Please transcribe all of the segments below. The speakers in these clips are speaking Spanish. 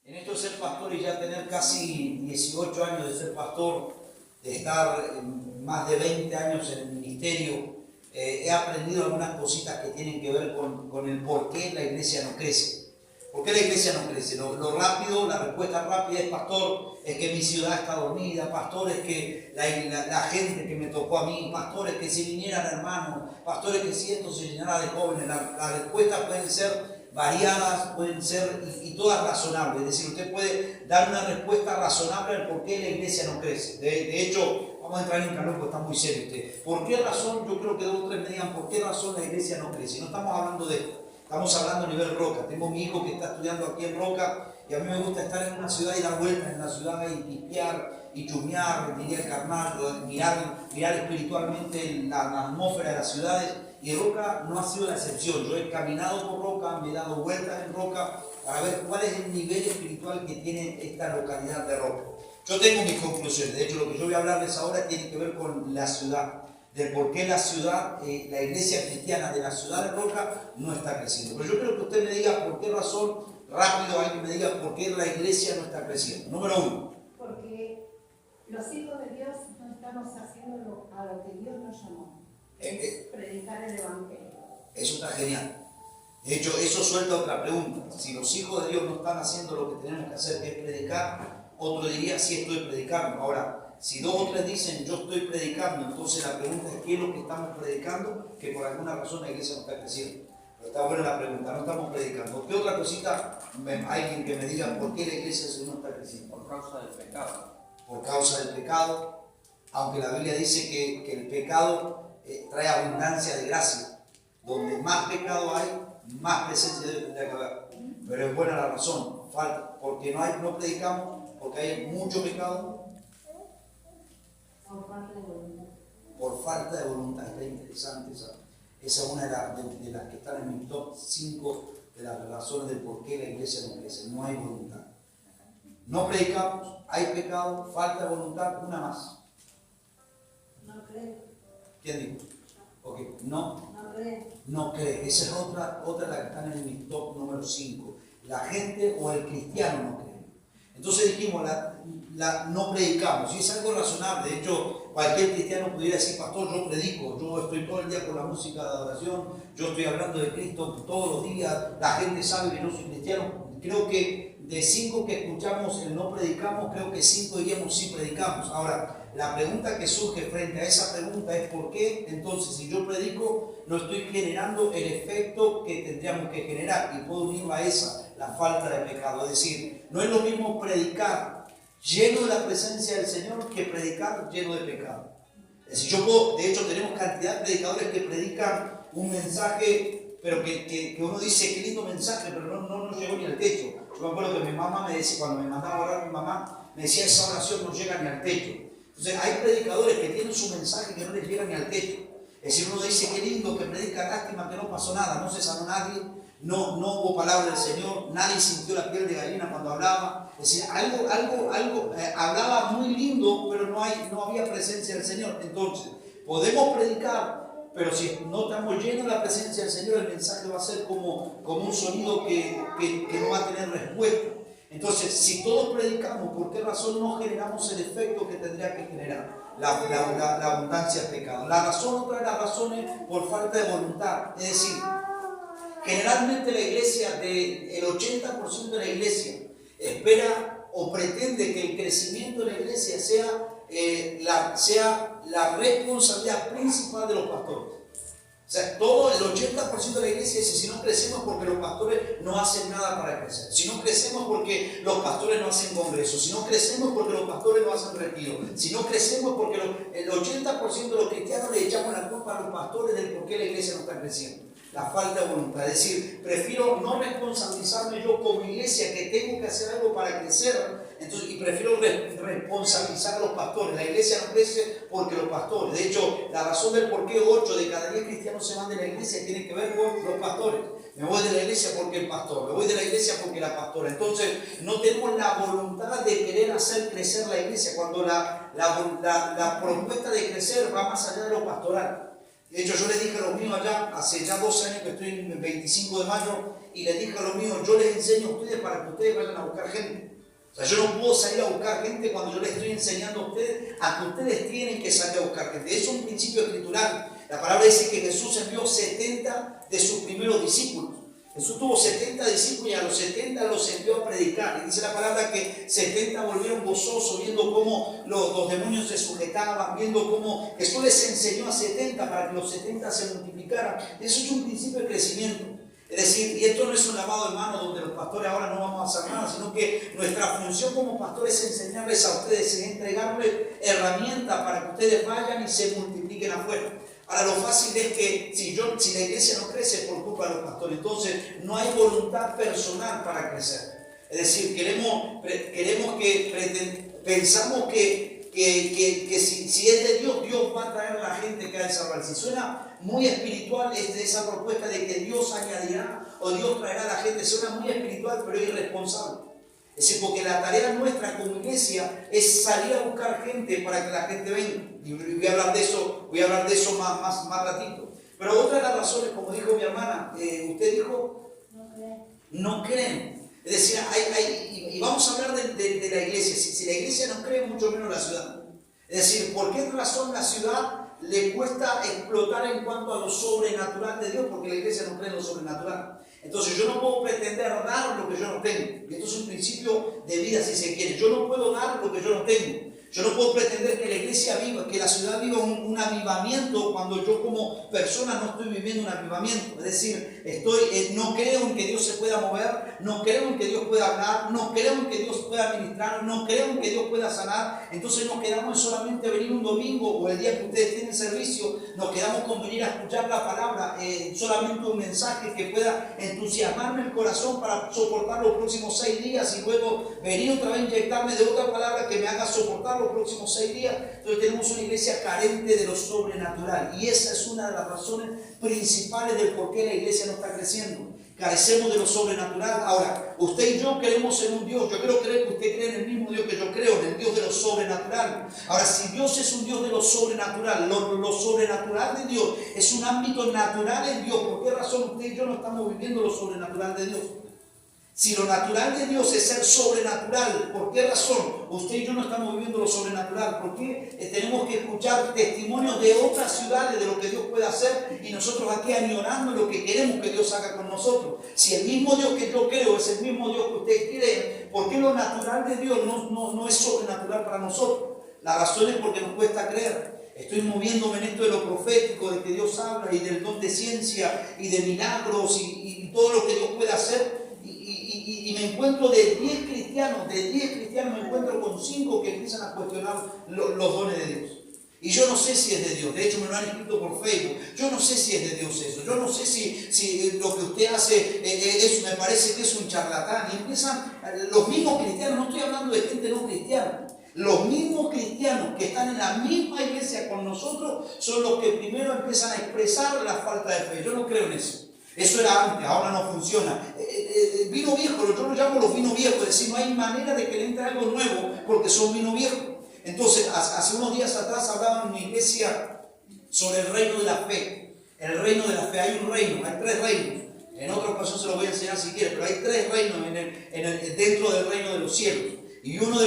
En esto de ser pastor y ya tener casi 18 años de ser pastor, de estar más de 20 años en el ministerio, he aprendido algunas cositas que tienen que ver con el por qué la iglesia no crece. ¿Por qué la iglesia no crece? Lo rápido, la respuesta rápida es: pastor, es que mi ciudad está dormida; pastor, es que la gente que me tocó a mí; pastor, es que si vinieran hermanos; pastor, es que si esto se llenara de jóvenes. Las respuestas pueden ser variadas, pueden ser y todas razonables. Es decir, usted puede dar una respuesta razonable al por qué la iglesia no crece. De hecho, vamos a entrar en calor porque está muy serio usted. ¿Por qué razón? Yo creo que dos o tres me digan por qué razón la iglesia no crece. No estamos hablando de esto. Estamos hablando a nivel Roca. Tengo mi hijo que está estudiando aquí en Roca y a mí me gusta estar en una ciudad y dar vueltas en la ciudad y pispear y chusmear, diría el carnal, mirar espiritualmente la atmósfera de las ciudades. Y Roca no ha sido la excepción. Yo he caminado por Roca, me he dado vueltas en Roca para ver cuál es el nivel espiritual que tiene esta localidad de Roca. Yo tengo mis conclusiones. De hecho, lo que yo voy a hablarles ahora tiene que ver con la ciudad, de por qué la ciudad, la iglesia cristiana de la ciudad de Roca no está creciendo. Pero yo quiero que usted me diga por qué razón, rápido alguien me diga por qué la iglesia no está creciendo. Número uno. Porque los hijos de Dios no estamos haciendo a lo que Dios nos llamó. Predicar el Evangelio. Eso está genial. De hecho, eso suelta otra pregunta. Si los hijos de Dios no están haciendo lo que tenemos que hacer, que es predicar, otro diría: sí, estoy predicando. Ahora, si dos o tres dicen yo estoy predicando, entonces la pregunta es: ¿qué es lo que estamos predicando? Que por alguna razón la iglesia no está creciendo. Pero está buena la pregunta, no estamos predicando. ¿Qué otra cosita? Alguien que me diga por qué la iglesia no está creciendo. Por causa del pecado. Por causa del pecado, aunque la Biblia dice que el pecado trae abundancia de gracia. Donde más pecado hay, más presencia debe haber. Pero es buena la razón, falta, porque no predicamos, porque hay mucho pecado. Por falta de voluntad. Por falta de voluntad. Está interesante esa es una de las que están en mi top 5 de las razones del por qué la iglesia no crece. No hay voluntad. No predicamos, hay pecado, falta de voluntad, una más. No cree. ¿Quién dijo? Ok, no. No cree. No cree. Esa es otra de las que están en mi top número 5. La gente o el cristiano no cree. Entonces dijimos, no predicamos. Y es algo razonable. De hecho, cualquier cristiano pudiera decir: pastor, yo predico. Yo estoy todo el día con la música de adoración. Yo estoy hablando de Cristo todos los días. La gente sabe que no soy cristiano. Creo que de 5 que escuchamos el no predicamos, creo que 5 diríamos sí predicamos. Ahora, la pregunta que surge frente a esa pregunta es: ¿por qué entonces si yo predico no estoy generando el efecto que tendríamos que generar? Y puedo unirlo a esa, la falta de pecado. Es decir, no es lo mismo predicar lleno de la presencia del Señor que predicar lleno de pecado. Es decir, de hecho tenemos cantidad de predicadores que predican un mensaje, pero que uno dice: qué lindo mensaje, pero no llegó ni al techo. Yo me acuerdo que mi mamá me decía, cuando me mandaba a orar, mi mamá me decía: esa oración no llega ni al techo. Entonces hay predicadores que tienen su mensaje que no les llega ni al techo. Es decir, uno dice: qué lindo que predica, lástima que no pasó nada, no se sanó nadie, no hubo palabra del Señor, nadie sintió la piel de gallina cuando hablaba. Es decir, hablaba muy lindo, pero no había presencia del Señor. Entonces, podemos predicar, pero si no estamos llenos de la presencia del Señor, el mensaje va a ser como un sonido que no va a tener respuesta. Entonces, si todos predicamos, ¿por qué razón no generamos el efecto que tendría que generar? La abundancia del pecado. Otra de las razones, por falta de voluntad. Es decir, generalmente la iglesia, el 80% de la iglesia, espera o pretende que el crecimiento de la iglesia sea la responsabilidad principal de los pastores. O sea, todo el 80% de la iglesia dice: si no crecemos porque los pastores no hacen nada para crecer, si no crecemos porque los pastores no hacen congresos, si no crecemos porque los pastores no hacen retiro, si no crecemos porque el 80% de los cristianos le echamos la culpa a los pastores del por qué la iglesia no está creciendo. La falta de voluntad. Es decir, prefiero no responsabilizarme yo como iglesia que tengo que hacer algo para crecer, y prefiero responsabilizar a los pastores. La iglesia no crece porque los pastores. De hecho, la razón del por qué 8 de cada 10 cristianos se van de la iglesia tiene que ver con los pastores. Me voy de la iglesia porque el pastor, me voy de la iglesia porque la pastora. Entonces, no tenemos la voluntad de querer hacer crecer la iglesia, cuando la propuesta de crecer va más allá de lo pastoral. De hecho, yo le dije a los míos allá, hace ya 12 años que estoy en el 25 de mayo, y les dije a los míos, yo les enseño a ustedes para que ustedes vayan a buscar gente. O sea, yo no puedo salir a buscar gente cuando yo les estoy enseñando a ustedes a que ustedes tienen que salir a buscar gente. Es un principio escritural. La palabra dice que Jesús envió 70 de sus primeros discípulos. Jesús tuvo 70 discípulos y a los 70 los envió a predicar. Y dice la palabra que 70 volvieron gozosos, viendo cómo los demonios se sujetaban, viendo cómo Jesús les enseñó a 70 para que los 70 se multiplicaran. Eso es un principio de crecimiento. Es decir, y esto no es un lavado de manos donde los pastores ahora no vamos a hacer nada, sino que nuestra función como pastores es enseñarles a ustedes, es entregarles herramientas para que ustedes vayan y se multipliquen afuera. Ahora, lo fácil es que si la iglesia no crece es por culpa de los pastores, entonces no hay voluntad personal para crecer. Es decir, pensamos que si es de Dios, Dios va a traer a la gente que ha de salvar. Si suena muy espiritual esa propuesta de que Dios añadirá o Dios traerá a la gente, suena muy espiritual pero es irresponsable. Es decir, porque la tarea nuestra como iglesia es salir a buscar gente para que la gente venga. Y voy a hablar de eso más ratito. Pero otra de las razones, como dijo mi hermana, usted dijo, no creen. Es decir, y vamos a hablar de la iglesia. Si la iglesia no cree, mucho menos la ciudad. Es decir, ¿por qué razón la ciudad le cuesta explotar en cuanto a lo sobrenatural de Dios? Porque la iglesia no cree en lo sobrenatural. Entonces yo no puedo pretender dar lo que yo no tengo. Y esto es un principio de vida, si se quiere. Yo no puedo dar lo que yo no tengo. Yo no puedo pretender que la iglesia viva, que la ciudad viva un avivamiento cuando yo como persona no estoy viviendo un avivamiento. Es decir, no creo en que Dios se pueda mover, no creo en que Dios pueda hablar, no creo en que Dios pueda ministrar, no creo en que Dios pueda sanar. Entonces nos quedamos en solamente venir un domingo o el día que ustedes tienen servicio, nos quedamos con venir a escuchar la palabra, solamente un mensaje que pueda entusiasmarme el corazón para soportar los próximos 6 días y luego venir otra vez a inyectarme de otra palabra que me haga soportar los próximos 6 días. Entonces tenemos una iglesia carente de lo sobrenatural y esa es una de las razones principales del por qué la iglesia no está creciendo. Carecemos de lo sobrenatural. Ahora, usted y yo creemos en un Dios. Yo quiero creer que usted cree en el mismo Dios que yo creo, en el Dios de lo sobrenatural. Ahora, si Dios es un Dios de lo sobrenatural, lo sobrenatural de Dios es un ámbito natural en Dios, ¿por qué razón usted y yo no estamos viviendo lo sobrenatural de Dios? Si lo natural de Dios es ser sobrenatural, ¿por qué razón usted y yo no estamos viviendo lo sobrenatural? ¿Por qué tenemos que escuchar testimonios de otras ciudades de lo que Dios puede hacer y nosotros aquí añorando lo que queremos que Dios haga con nosotros? Si el mismo Dios que yo creo es el mismo Dios que usted cree, ¿por qué lo natural de Dios no es sobrenatural para nosotros? La razón es porque nos cuesta creer. Estoy moviéndome en esto de lo profético, de que Dios habla y del don de ciencia y de milagros y todo lo que Dios puede hacer. Y me encuentro de 10 cristianos me encuentro con 5 que empiezan a cuestionar los dones de Dios. Y yo no sé si es de Dios, de hecho me lo han escrito por Facebook, yo no sé si es de Dios eso, yo no sé si lo que usted hace me parece que es un charlatán. Y empiezan los mismos cristianos, no estoy hablando de gente no cristiana, los mismos cristianos que están en la misma iglesia con nosotros son los que primero empiezan a expresar la falta de fe. Yo no creo en eso. Eso era antes, ahora no funciona. Vino viejo, yo lo llamo los vinos viejos, es decir, no hay manera de que le entre algo nuevo porque son vino viejo. Entonces, hace unos días atrás hablaban en una iglesia sobre el reino de la fe. El reino de la fe, hay un reino, hay 3 reinos. En otra ocasión se lo voy a enseñar si quiere, pero hay 3 reinos dentro del reino de los cielos. Y uno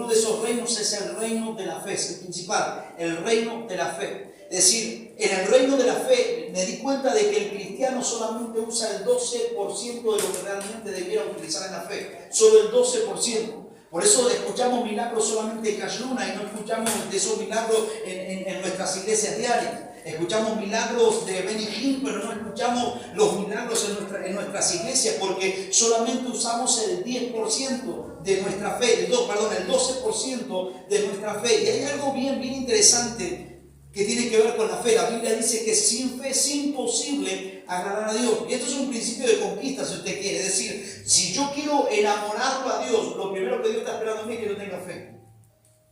de esos reinos es el reino de la fe, es el principal, el reino de la fe. Es decir, en el reino de la fe me di cuenta de que el cristiano solamente usa el 12% de lo que realmente debiera utilizar en la fe. Solo el 12%. Por eso escuchamos milagros solamente en Cashluna y no escuchamos de esos milagros en nuestras iglesias diarias. Escuchamos milagros de Benny Hinn, pero no escuchamos los milagros en nuestras iglesias porque solamente usamos el 10% de nuestra fe, el 12% de nuestra fe. Y hay algo bien interesante que tiene que ver con la fe. La Biblia dice que sin fe es imposible agradar a Dios. Y esto es un principio de conquista, si usted quiere. Es decir, si yo quiero enamorarlo a Dios, lo primero que Dios está esperando en mí es que yo tenga fe.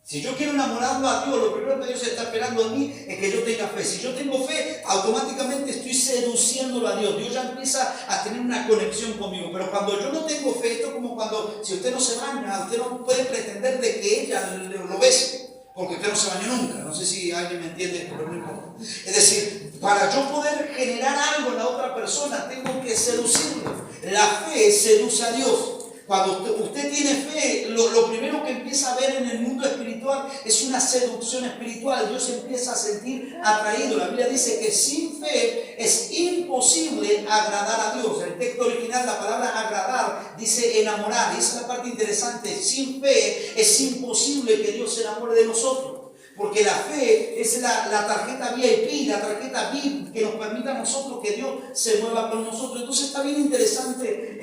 Si yo quiero enamorarlo a Dios, lo primero que Dios está esperando en mí es que yo tenga fe. Si yo tengo fe, automáticamente estoy seduciéndolo a Dios. Dios ya empieza a tener una conexión conmigo. Pero cuando yo no tengo fe, esto es como cuando, si usted no se baña, usted no puede pretender de que ella lo bese. porque usted no se bañó nunca. No sé si alguien me entiende, pero no importa. Es decir, para yo poder generar algo en la otra persona, tengo que seducirlo. La fe seduce a Dios. Cuando usted tiene fe, lo primero que empieza a ver en el mundo espiritual es una seducción espiritual. Dios empieza a sentir atraído. La Biblia dice que sin fe es imposible agradar a Dios. El texto original, la palabra agradar, dice enamorar. Y esa es la parte interesante. Sin fe es imposible que Dios se enamore de nosotros. Porque la fe es la tarjeta VIP, la tarjeta VIP que nos permite a nosotros que Dios se mueva con nosotros. Entonces está bien interesante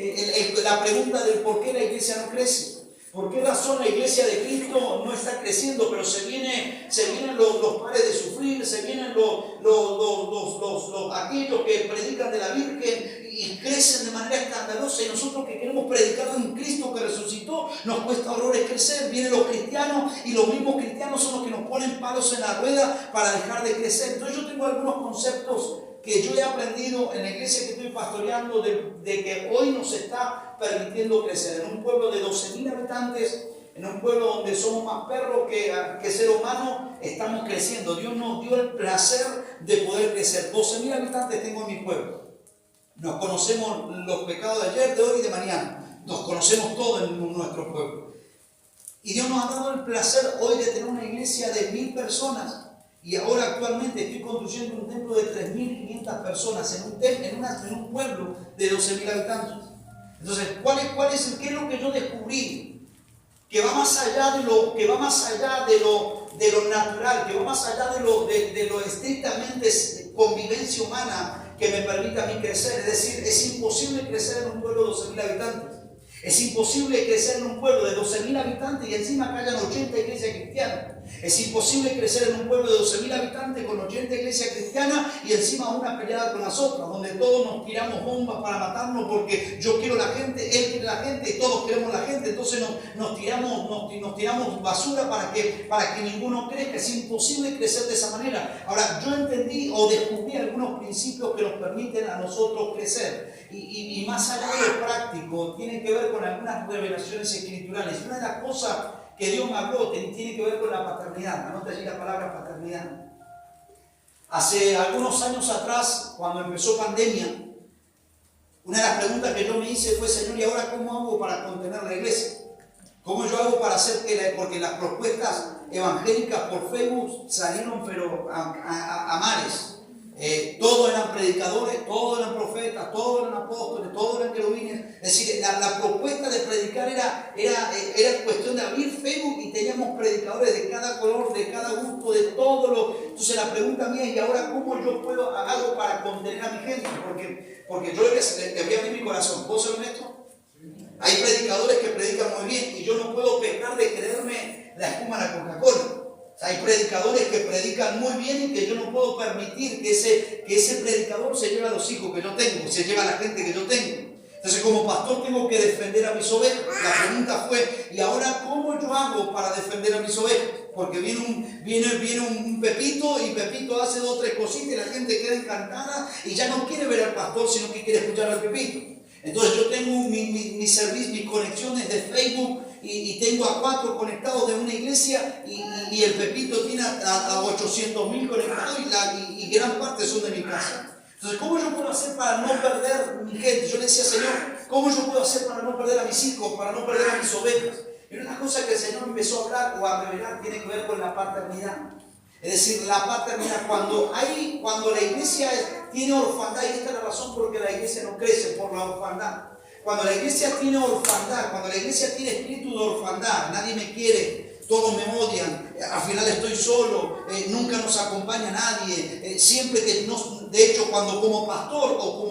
la pregunta del por qué la iglesia no crece. ¿Por qué razón la iglesia de Cristo no está creciendo? Pero se vienen los pares de sufrir, se vienen aquellos que predican de la Virgen y crecen de manera escandalosa, y nosotros que queremos predicar de un Cristo que resucitó, nos cuesta horrores crecer. Vienen los cristianos y los mismos cristianos son los que nos ponen palos en la rueda para dejar de crecer. Entonces yo tengo algunos conceptos que yo he aprendido en la iglesia que estoy pastoreando de que hoy nos está permitiendo crecer. En un pueblo de 12.000 habitantes, en un pueblo donde somos más perros que ser humano, estamos creciendo. Dios nos dio el placer de poder crecer. 12.000 habitantes tengo en mi pueblo. Nos conocemos los pecados de ayer, de hoy y de mañana. Nos conocemos todos en nuestro pueblo. Y Dios nos ha dado el placer hoy de tener una iglesia de 1.000 personas. Y ahora actualmente estoy construyendo un templo de 3.500 personas en un pueblo de 12.000 habitantes. Entonces, ¿qué es lo que yo descubrí? Que va más allá de lo natural, que va más allá de lo estrictamente convivencia humana que me permita a mí crecer. Es decir, es imposible crecer en un pueblo de 12.000 habitantes. Es imposible crecer en un pueblo de 12.000 habitantes y encima que hayan 80 iglesias cristianas. Es imposible crecer en un pueblo de 12.000 habitantes con 80 iglesias cristianas y encima una peleada con las otras, donde todos nos tiramos bombas para matarnos porque yo quiero la gente, él quiere la gente y todos queremos la gente. Entonces nos tiramos basura para que ninguno crezca. Es imposible crecer de esa manera. Ahora, yo entendí o descubrí algunos principios que nos permiten a nosotros crecer. Y más allá de lo práctico, tiene que ver con algunas revelaciones escriturales. Y una de las cosas que Dios me habló tiene que ver con la paternidad. Anota allí la palabra paternidad. Hace algunos años atrás, cuando empezó pandemia, una de las preguntas que yo me hice fue: Señor, ¿y ahora cómo hago para contener la iglesia? ¿Cómo yo hago para hacer porque las propuestas evangélicas por Facebook salieron pero a mares? Todos eran predicadores, todos eran profetas, todos eran apóstoles, todos eran querubines. Es decir, la propuesta de predicar era cuestión de abrir Facebook y teníamos predicadores de cada color, de cada gusto, de todo lo. Entonces la pregunta mía es: ¿y ahora cómo yo hago para contener a mi gente? Porque yo le voy a abrir mi corazón. ¿Puedo ser honesto? Hay predicadores que predican muy bien y yo no puedo pecar de creerme la espuma de la Coca-Cola. Hay predicadores que predican muy bien y que yo no puedo permitir que ese predicador se lleve a los hijos que yo tengo, se lleve a la gente que yo tengo. Entonces, como pastor tengo que defender a mis ovejas. La pregunta fue: ¿y ahora cómo yo hago para defender a mis ovejas? Porque viene un Pepito y Pepito hace 2 o 3 cositas y la gente queda encantada y ya no quiere ver al pastor, sino que quiere escuchar al Pepito. Entonces yo tengo mi servicio, mis conexiones de Facebook y tengo a 4 conectados de una iglesia y el Pepito tiene a 800.000 conectados y gran parte son de mi casa. Entonces, ¿cómo yo puedo hacer para no perder mi gente? Yo le decía: Señor, ¿cómo yo puedo hacer para no perder a mis hijos, para no perder a mis ovejas? Y una cosa que el Señor empezó a hablar o a revelar tiene que ver con la paternidad. Es decir, la paternidad, cuando la iglesia tiene orfandad, y esta es la razón por la que la iglesia no crece, por la orfandad. Cuando la iglesia tiene orfandad, cuando la iglesia tiene espíritu de orfandad, nadie me quiere, todos me odian, al final estoy solo, nunca nos acompaña nadie, siempre que de hecho cuando como pastor o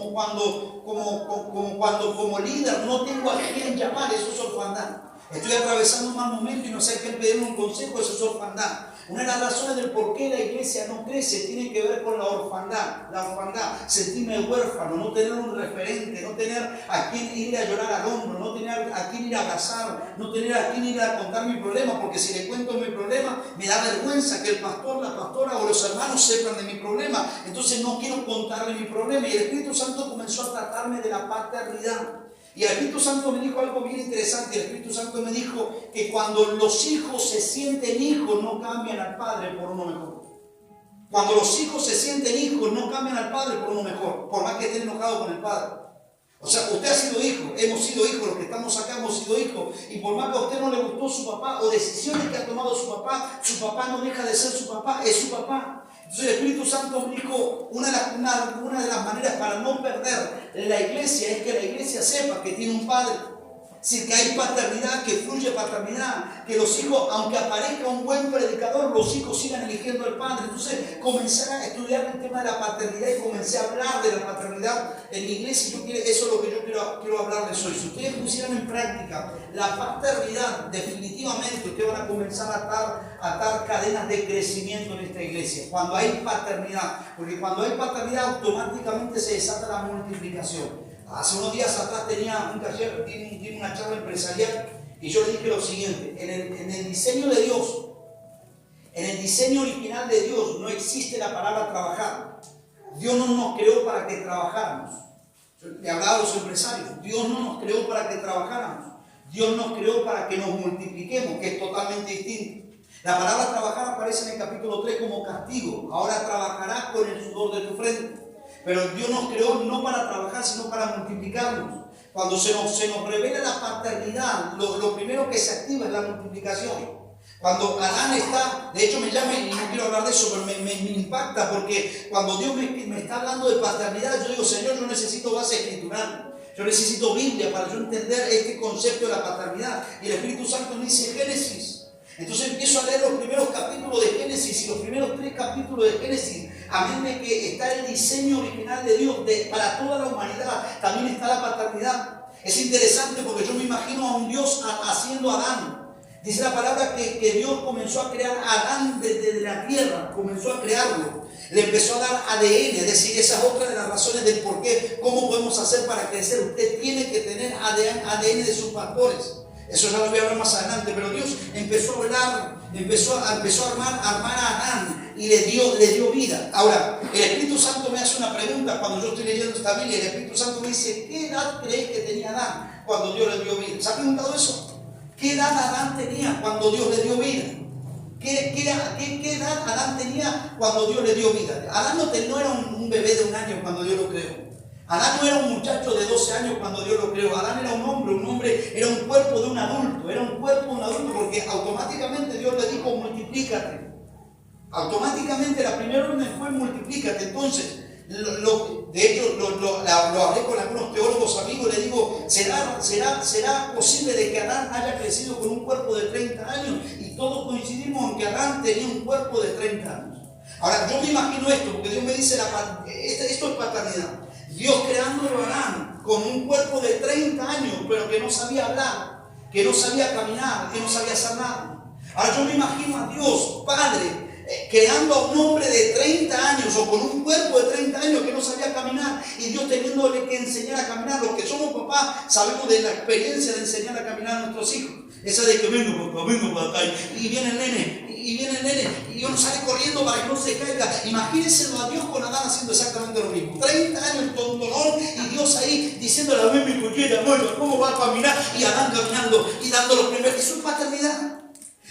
como líder no tengo a quién llamar, eso es orfandad. Estoy atravesando un mal momento y no sé a quién pedirme un consejo, eso es orfandad. Una de las razones del por qué la iglesia no crece tiene que ver con la orfandad. La orfandad, sentirme huérfano, no tener un referente, no tener a quién ir a llorar al hombro, no tener a quién ir a abrazar, no tener a quién ir a contar mi problema, porque si le cuento mi problema me da vergüenza que el pastor, la pastora o los hermanos sepan de mi problema. Entonces no quiero contarle mi problema, y el Espíritu Santo comenzó a tratarme de la paternidad. Y el Espíritu Santo me dijo algo bien interesante. El Espíritu Espíritu Santo me dijo que cuando los hijos se sienten hijos, no cambian al padre por uno mejor. Cuando los hijos se sienten hijos, no cambian al padre por uno mejor, por más que estén enojados con el padre. O sea, usted ha sido hijo, hemos sido hijos, los que estamos acá hemos sido hijos, y por más que a usted no le gustó su papá o decisiones que ha tomado su papá no deja de ser su papá, es su papá. Entonces el Espíritu Santo me dijo, una de las maneras para no perder la iglesia es que la iglesia sepa que tiene un padre. Es decir, que hay paternidad, que fluye paternidad, que los hijos, aunque aparezca un buen predicador, los hijos sigan eligiendo al padre. Entonces comencé a estudiar el tema de la paternidad y comencé a hablar de la paternidad en la iglesia. Eso es lo que yo quiero hablarles hoy. Si ustedes pusieran en práctica la paternidad, definitivamente ustedes van a comenzar a atar cadenas de crecimiento en esta iglesia. Cuando hay paternidad, porque cuando hay paternidad automáticamente se desata la multiplicación. Hace unos días atrás tenía un taller, di una charla empresarial y yo le dije lo siguiente: en el diseño de Dios, en el diseño original de Dios no existe la palabra trabajar. Dios no nos creó para que trabajáramos. Yo le hablaba a los empresarios, Dios no nos creó para que trabajáramos. Dios nos creó para que nos multipliquemos, que es totalmente distinto. La palabra trabajar aparece en el capítulo 3 como castigo. Ahora trabajarás con el sudor de tu frente. Pero Dios nos creó no para trabajar, sino para multiplicarnos. Cuando se nos revela la paternidad, lo primero que se activa es la multiplicación. Cuando Adán está, de hecho me llama y no quiero hablar de eso, pero me impacta, porque cuando Dios me está hablando de paternidad, yo digo, Señor, yo necesito base escritural. Yo necesito Biblia para yo entender este concepto de la paternidad. Y el Espíritu Santo me dice Génesis. Entonces empiezo a leer los primeros capítulos de Génesis y los primeros 3 capítulos de Génesis. Amén de que está el diseño original de Dios para toda la humanidad. También está la paternidad. Es interesante porque yo me imagino a un Dios haciendo a Adán. Dice la palabra que Dios comenzó a crear a Adán desde la tierra, comenzó a crearlo. Le empezó a dar ADN, es decir, esa es otra de las razones del por qué, cómo podemos hacer para crecer. Usted tiene que tener ADN de sus pastores. Eso ya lo voy a hablar más adelante, pero Dios empezó a hablar, empezó a armar a Adán y le dio vida. Ahora, el Espíritu Santo me hace una pregunta cuando yo estoy leyendo esta Biblia. El Espíritu Santo me dice, ¿qué edad crees que tenía Adán cuando Dios le dio vida? ¿Se ha preguntado eso? ¿Qué edad Adán tenía cuando Dios le dio vida? ¿Qué edad Adán tenía cuando Dios le dio vida? Adán no era un bebé de 1 año cuando Dios lo creó. Adán no era un muchacho de 12 años cuando Dios lo creó. Adán era un hombre era un cuerpo de un adulto, porque automáticamente Dios le dijo, multiplícate. Automáticamente la primera orden fue multiplícate. Entonces, de hecho, lo hablé con algunos teólogos amigos, le digo, ¿será posible de que Adán haya crecido con un cuerpo de 30 años? Y todos coincidimos en que Adán tenía un cuerpo de 30 años. Ahora, yo me imagino esto, porque Dios me dice, esto es paternidad. Dios creándolo a Adán con un cuerpo de 30 años, pero que no sabía hablar, que no sabía caminar, que no sabía hacer nada. Ahora yo me imagino a Dios, Padre, creando a un hombre de 30 años o con un cuerpo de 30 años que no sabía caminar y Dios teniéndole que enseñar a caminar. Los que somos papás sabemos de la experiencia de enseñar a caminar a nuestros hijos. Esa de que vengo para acá y viene el nene y uno sale corriendo para que no se caiga. Imagínense a Dios con Adán haciendo exactamente lo mismo. 30 años con dolor y Dios ahí diciéndole a mí mi cuchilla, ¿cómo va a caminar? Y Adán caminando y dando los primeros. Eso es paternidad.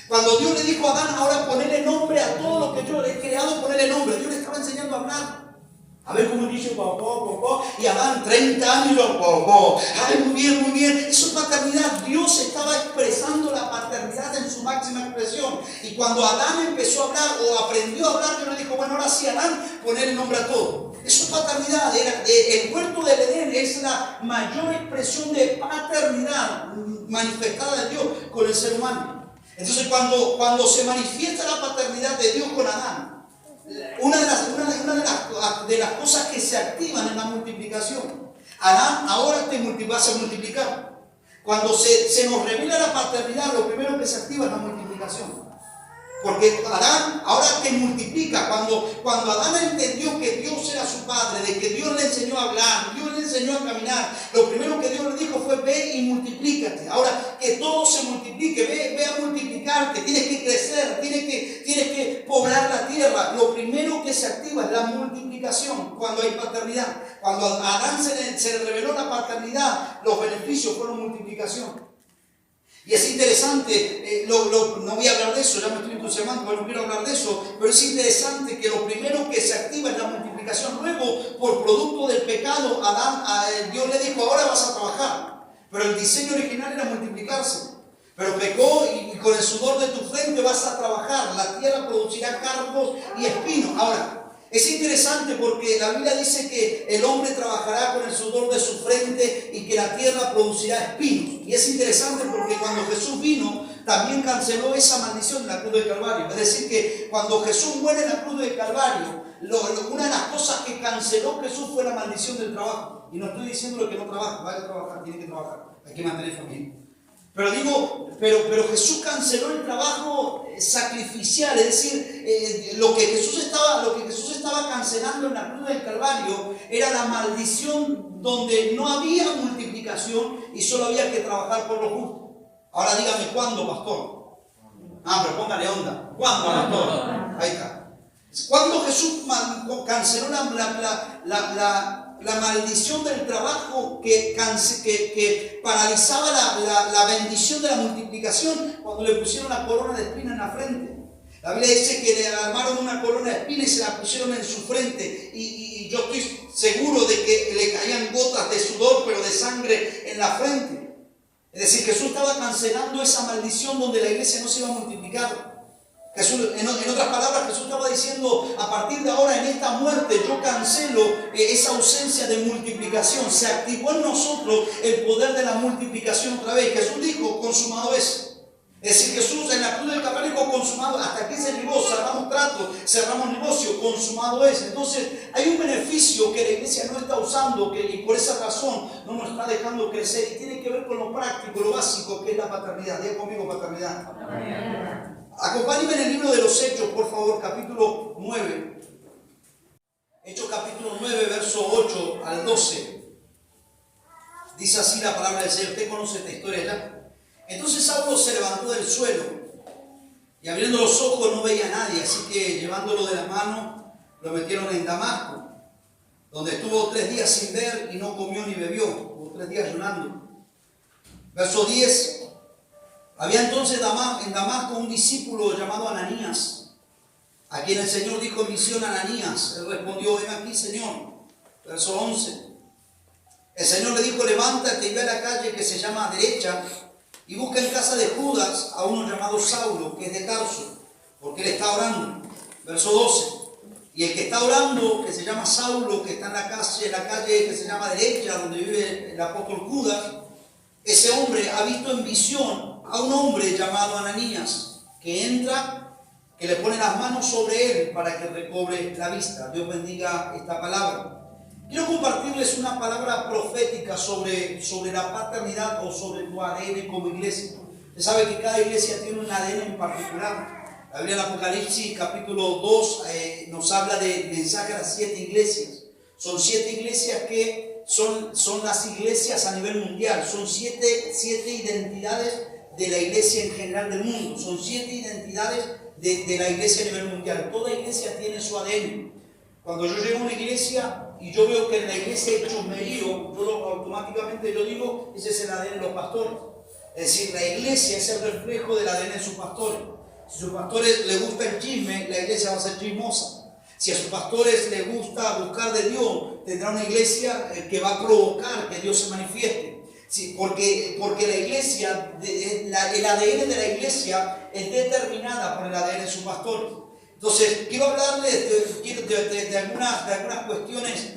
Cuando Dios le dijo a Adán, ahora ponerle nombre a todo lo que yo le he creado, ponerle nombre. Dios le estaba enseñando a hablar. A ver cómo dice papá, y Adán 30 años, papá. Ay, muy bien. Eso es paternidad. Dios estaba expresando la paternidad en su máxima expresión. Y cuando Adán empezó a hablar o aprendió a hablar, Dios le dijo, bueno, ahora sí, Adán, ponerle nombre a todo. Eso es paternidad. El huerto del Edén es la mayor expresión de paternidad manifestada de Dios con el ser humano. Entonces, cuando se manifiesta la paternidad de Dios con Adán, una de las cosas que se activan en la multiplicación, Adán ahora vas a multiplicar. Cuando se nos revela la paternidad, lo primero que se activa es la multiplicación. Porque Adán ahora te multiplica. Cuando Adán entendió que Dios era su padre, de que Dios le enseñó a hablar, Dios le enseñó a caminar, lo primero que Dios le dijo fue ve y multiplícate. Ahora que todo se multiplique, ve a multiplicarte, tienes que crecer, tienes que poblar la tierra. Lo primero que se activa es la multiplicación cuando hay paternidad. Cuando a Adán se le reveló la paternidad, los beneficios fueron multiplicación. Y es interesante, no voy a hablar de eso, ya me estoy entusiasmando, pero no quiero hablar de eso, pero es interesante que lo primero que se activa es la multiplicación. Luego, por producto del pecado, Dios le dijo, ahora vas a trabajar. Pero el diseño original era multiplicarse. Pero pecó y con el sudor de tu frente vas a trabajar. La tierra producirá cardos y espinos. Ahora, es interesante porque la Biblia dice que el hombre trabajará con el sudor de su frente y que la tierra producirá espinos. Y es interesante porque cuando Jesús vino, también canceló esa maldición en la cruz del Calvario. Es decir, que cuando Jesús muere en la cruz del Calvario, una de las cosas que canceló Jesús fue la maldición del trabajo. Y no estoy diciendo que no trabaja, vaya a trabajar, tiene que trabajar, hay que mantener familia. Pero digo, pero Jesús canceló el trabajo sacrificial, es decir, lo que Jesús estaba cancelando en la cruz del Calvario era la maldición donde no había multiplicación y solo había que trabajar por lo justo. Ahora dígame, ¿cuándo, pastor? Pero póngale onda. ¿Cuándo, pastor? Ahí está. ¿Cuándo Jesús canceló la maldición del trabajo que paralizaba la bendición de la multiplicación? Cuando le pusieron la corona de espina en la frente. La Biblia dice que le armaron una corona de espina y se la pusieron en su frente. Y yo estoy seguro de que le caían gotas de sudor, pero de sangre en la frente. Es decir, Jesús estaba cancelando esa maldición donde la iglesia no se iba a multiplicar. Jesús, en otras palabras, Jesús estaba diciendo, a partir de ahora en esta muerte yo cancelo esa ausencia de multiplicación. Se activó en nosotros el poder de la multiplicación otra vez. Jesús dijo, consumado es. Es decir, Jesús en la cruz del Calvario dijo, consumado, hasta aquí se llegó, cerramos trato, cerramos negocio, consumado es. Entonces hay un beneficio que la iglesia no está usando y por esa razón no nos está dejando crecer y tiene que ver con lo práctico, lo básico, que es la paternidad. Diga conmigo, paternidad. Acompáñenme en el libro de los Hechos, por favor, capítulo 9. Hechos capítulo 9, verso 8 al 12. Dice así la palabra del Señor. Usted conoce esta historia ya. Entonces Saulo se levantó del suelo y abriendo los ojos no veía a nadie, así que llevándolo de la mano lo metieron en Damasco, donde estuvo 3 días sin ver y no comió ni bebió, estuvo 3 días ayunando. Verso 10. Había entonces en Damasco un discípulo llamado Ananías, a quien el Señor dijo en visión a Ananías. Él respondió, ven aquí, Señor. Verso 11. El Señor le dijo, levántate y ve a la calle que se llama Derecha y busca en casa de Judas a uno llamado Saulo, que es de Tarso, porque él está orando. Verso 12. Y el que está orando, que se llama Saulo, que está en la calle que se llama Derecha, donde vive el apóstol Judas, ese hombre ha visto en visión a un hombre llamado Ananías, que entra, que le pone las manos sobre él para que recobre la vista. Dios bendiga esta palabra. Quiero compartirles una palabra profética sobre la paternidad o sobre tu ADN como iglesia. Usted sabe que cada iglesia tiene un ADN en particular. La Biblia del Apocalipsis capítulo 2 nos habla de mensaje a las 7 iglesias. Son 7 iglesias que son las iglesias a nivel mundial. Son 7 identidades de la iglesia en general del mundo. Son 7 identidades de la iglesia a nivel mundial. Toda iglesia tiene su ADN. Cuando yo llego a una iglesia y yo veo que en la iglesia hay chusmerío, automáticamente yo digo, ese es el ADN de los pastores. Es decir, la iglesia es el reflejo del ADN de sus pastores. Si a sus pastores les gusta el chisme, la iglesia va a ser chismosa. Si a sus pastores les gusta buscar de Dios, tendrá una iglesia que va a provocar que Dios se manifieste. Sí, porque la iglesia, el ADN de la iglesia es determinada por el ADN de sus pastores. Entonces, quiero hablarles de algunas cuestiones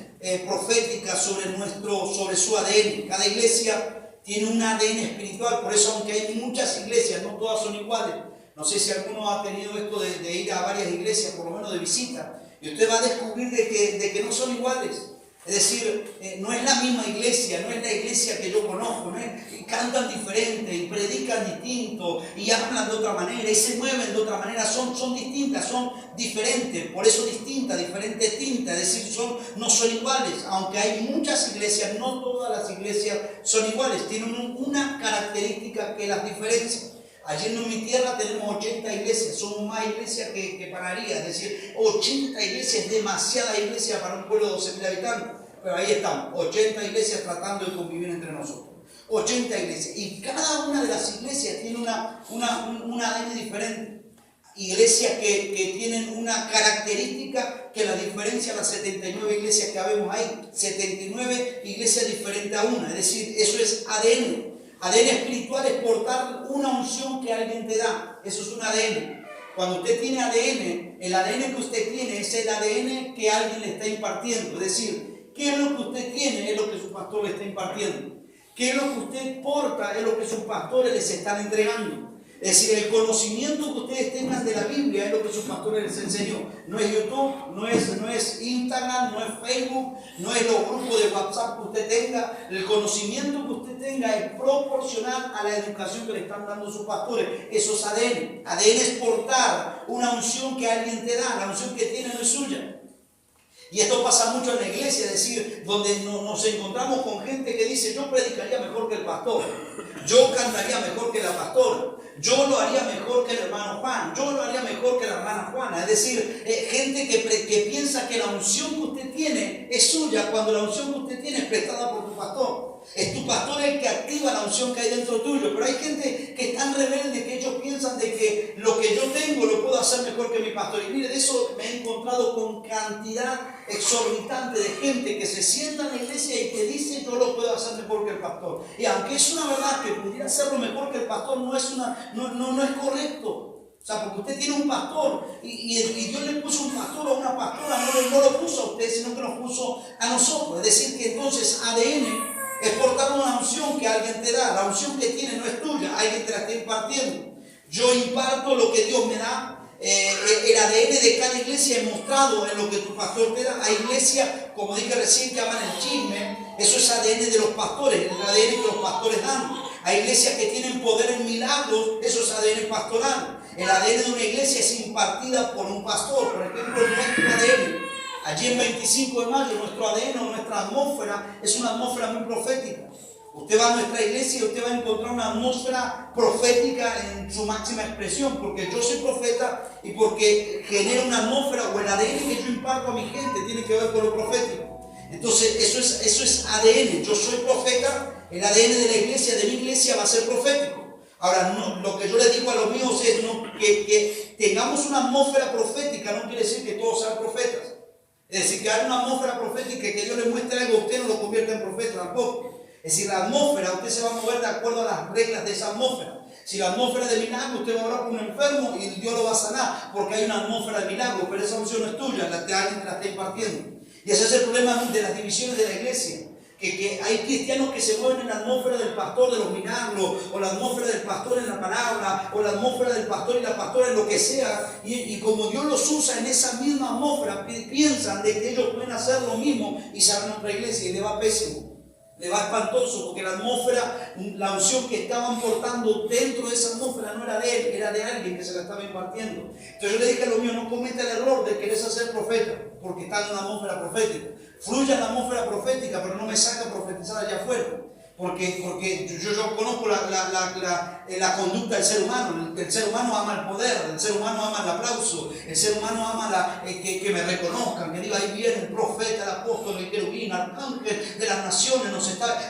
proféticas sobre su ADN. Cada iglesia tiene un ADN espiritual, por eso aunque hay muchas iglesias, no todas son iguales. No sé si alguno ha tenido esto de ir a varias iglesias, por lo menos de visita, y usted va a descubrir de que no son iguales. Es decir, no es la misma iglesia, no es la iglesia que yo conozco, ¿no? Cantan diferente y predican distinto y hablan de otra manera y se mueven de otra manera, son distintas, son diferentes, por eso distintas, diferentes tintas, es decir, no son iguales, aunque hay muchas iglesias, no todas las iglesias son iguales, tienen una característica que las diferencia. Allí en mi tierra tenemos 80 iglesias, somos más iglesias que Panaría, es decir, 80 iglesias es demasiada iglesia para un pueblo de 12.000 habitantes, pero ahí estamos, 80 iglesias tratando de convivir entre nosotros. 80 iglesias. Y cada una de las iglesias tiene un ADN diferente. Iglesias que tienen una característica que la diferencia a las 79 iglesias que vemos ahí. 79 iglesias diferentes a una. Es decir, eso es ADN. ADN espiritual es portar una unción que alguien te da. Eso es un ADN. Cuando usted tiene ADN, el ADN que usted tiene es el ADN que alguien le está impartiendo. Es decir, ¿qué es lo que usted tiene? Es lo que su pastor le está impartiendo. ¿Qué es lo que usted porta? Es lo que sus pastores les están entregando. Es decir, el conocimiento que ustedes tengan de la Biblia es lo que sus pastores les enseñó. No es YouTube, no es Instagram, no es Facebook, no es los grupos de WhatsApp que usted tenga. El conocimiento que usted tenga es proporcional a la educación que le están dando sus pastores. Eso es ADN. ADN es portar una unción que alguien te da. La unción que tiene no es suya. Y esto pasa mucho en la iglesia, es decir, donde nos encontramos con gente que dice: yo predicaría mejor que el pastor, yo cantaría mejor que la pastora, yo lo haría mejor que el hermano Juan, yo lo haría mejor que la hermana Juana. Es decir, gente que piensa que la unción que usted tiene es suya, cuando la unción que usted tiene es prestada por tu pastor. Es tu pastor el que activa la unción que hay dentro tuyo. Pero hay gente que es tan rebelde que ellos piensan de que lo que yo tengo lo puedo hacer mejor que mi pastor. Y mire, de eso me he encontrado con cantidad exorbitante de gente que se sienta en la iglesia y que dice: yo lo puedo hacer mejor que el pastor. Y aunque es una verdad que pudiera hacerlo mejor que el pastor, no es correcto. O sea, porque usted tiene un pastor y Dios le puso un pastor o una pastora, no lo puso a usted, sino que nos puso a nosotros. Es decir, que entonces ADN es portar una unción que alguien te da. La unción que tiene no es tuya, alguien te la está impartiendo. Yo imparto lo que Dios me da. El ADN de cada iglesia es mostrado en lo que tu pastor te da. Hay iglesias, como dije recién, que aman el chisme. Eso es ADN de los pastores, el ADN que los pastores dan. Hay iglesias que tienen poder en milagros. Eso es ADN pastoral. El ADN de una iglesia es impartida por un pastor. Por ejemplo, nuestro ADN. Allí en 25 de mayo, nuestro ADN, nuestra atmósfera, es una atmósfera muy profética. Usted va a nuestra iglesia y usted va a encontrar una atmósfera profética en su máxima expresión, porque yo soy profeta y porque genera una atmósfera, o el ADN que yo imparto a mi gente tiene que ver con lo profético. Entonces, eso es ADN. Yo soy profeta, el ADN de la iglesia, de mi iglesia, va a ser profético. Ahora, lo que yo le digo a los míos es que tengamos una atmósfera profética, no quiere decir que todos sean profetas. Es decir, que hay una atmósfera profética y que Dios le muestre algo, usted no lo convierte en profeta tampoco. Es decir, la atmósfera, usted se va a mover de acuerdo a las reglas de esa atmósfera. Si la atmósfera es de milagro, usted va a orar por un enfermo y Dios lo va a sanar, porque hay una atmósfera de milagro, pero esa unción no es tuya, alguien te la está impartiendo. Y ese es el problema de las divisiones de la iglesia. Que hay cristianos que se mueven en la atmósfera del pastor de los milagros, o la atmósfera del pastor en la palabra, o la atmósfera del pastor y la pastora en lo que sea, y como Dios los usa en esa misma atmósfera, piensan de que ellos pueden hacer lo mismo y se van a otra iglesia y le va pésimo. Le va espantoso, porque la atmósfera, la unción que estaban portando dentro de esa atmósfera no era de él, era de alguien que se la estaba impartiendo. Entonces yo le dije a los míos: no cometa el error de querer ser profeta, porque está en una atmósfera profética. Fluya en la atmósfera profética, pero no me saca a profetizar allá afuera. Porque yo conozco la conducta del ser humano. El ser humano ama el poder, el ser humano ama el aplauso, el ser humano ama que me reconozcan, que diga: ahí viene el profeta, el apóstol, el querubín, el arcángel de las naciones,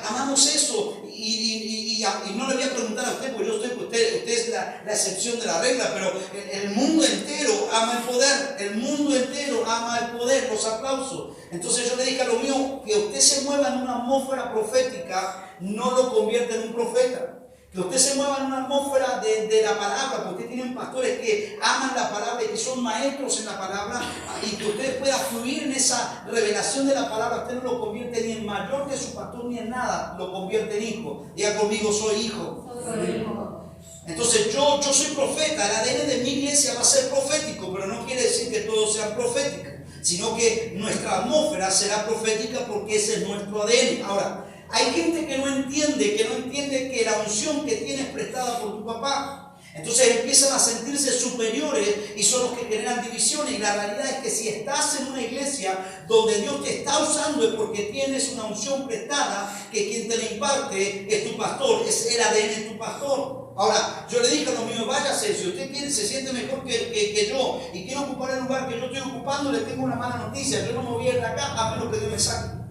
amamos eso. Y no le voy a preguntar a usted, porque yo estoy, usted es la excepción de la regla, pero el mundo entero ama el poder, el mundo entero ama el poder, los aplausos. Entonces yo le dije a lo mío: que usted se mueva en una atmósfera profética no lo convierte en un profeta. Que usted se mueva en una atmósfera de la palabra, porque usted tiene pastores que aman la palabra y que son maestros en la palabra, y que usted pueda fluir en esa revelación de la palabra. Usted no lo convierte ni en mayor que su pastor ni en nada, lo convierte en hijo. Diga conmigo: soy hijo. Soy hijo. Entonces yo soy profeta, el ADN de mi iglesia va a ser profético, pero no quiere decir que todos sean proféticos, sino que nuestra atmósfera será profética, porque ese es nuestro ADN. Ahora, hay gente que no entiende que la unción que tiene es prestada por tu papá. Entonces empiezan a sentirse superiores y son los que generan divisiones. Y la realidad es que si estás en una iglesia donde Dios te está usando, es porque tienes una unción prestada, que quien te la imparte es tu pastor, es el ADN de tu pastor. Ahora, yo le dije a los míos: váyase, si usted se siente mejor que yo y quiere ocupar el lugar que yo estoy ocupando, le tengo una mala noticia: yo no me voy a ir de acá a menos que Dios me saque.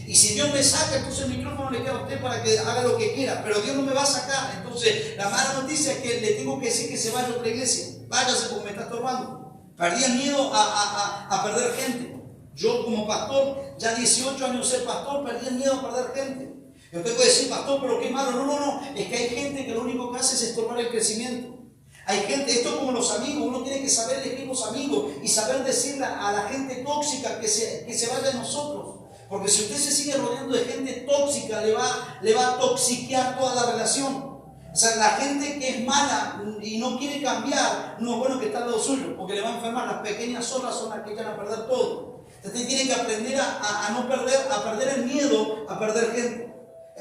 Y si Dios me saca, entonces el micrófono le queda a usted para que haga lo que quiera. Pero Dios no me va a sacar. Entonces la mala noticia es que le tengo que decir que se vaya a otra iglesia. Váyase porque me está estorbando. Perdí el miedo a perder gente. Yo como pastor, ya 18 años de ser pastor, perdí el miedo a perder gente. Y usted puede decir, pastor, pero qué malo. No. Es que hay gente que lo único que hace es estorbar el crecimiento. Hay gente, esto es como los amigos, uno tiene que saber elegir los amigos y saber decirle a la gente tóxica que se vaya de nosotros. Porque si usted se sigue rodeando de gente tóxica, le va a toxiquear toda la relación. O sea, la gente que es mala y no quiere cambiar, no es bueno que esté al lado suyo, porque le va a enfermar. Las pequeñas zorras son las que echan a perder todo. Usted tiene que aprender a perder el miedo a perder gente.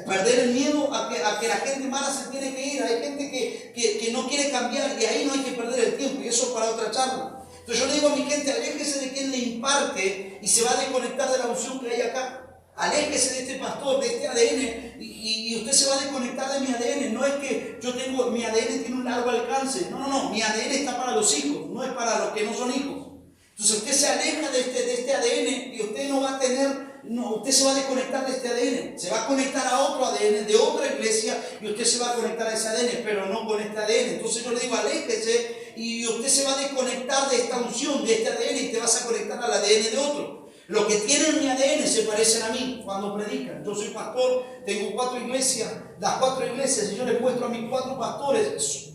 Perder el miedo a que la gente mala se tiene que ir. Hay gente que no quiere cambiar y ahí no hay que perder el tiempo, y eso para otra charla. Entonces yo le digo a mi gente, aléjese de quien le imparte y se va a desconectar de la unción que hay acá. Aléjese de este pastor, de este ADN, y usted se va a desconectar de mi ADN. No es que mi ADN tiene un largo alcance. No, mi ADN está para los hijos, no es para los que no son hijos. Entonces usted se aleja de este ADN y usted no va a tener... No, usted se va a desconectar de este ADN, se va a conectar a otro ADN de otra iglesia y usted se va a conectar a ese ADN, pero no con este ADN. Entonces yo le digo, aléjese y usted se va a desconectar de esta unción, de este ADN, y te vas a conectar al ADN de otro. Los que tienen mi ADN se parecen a mí cuando predican. Yo soy pastor, tengo 4 iglesias, las 4 iglesias, y yo les muestro a mis 4 pastores,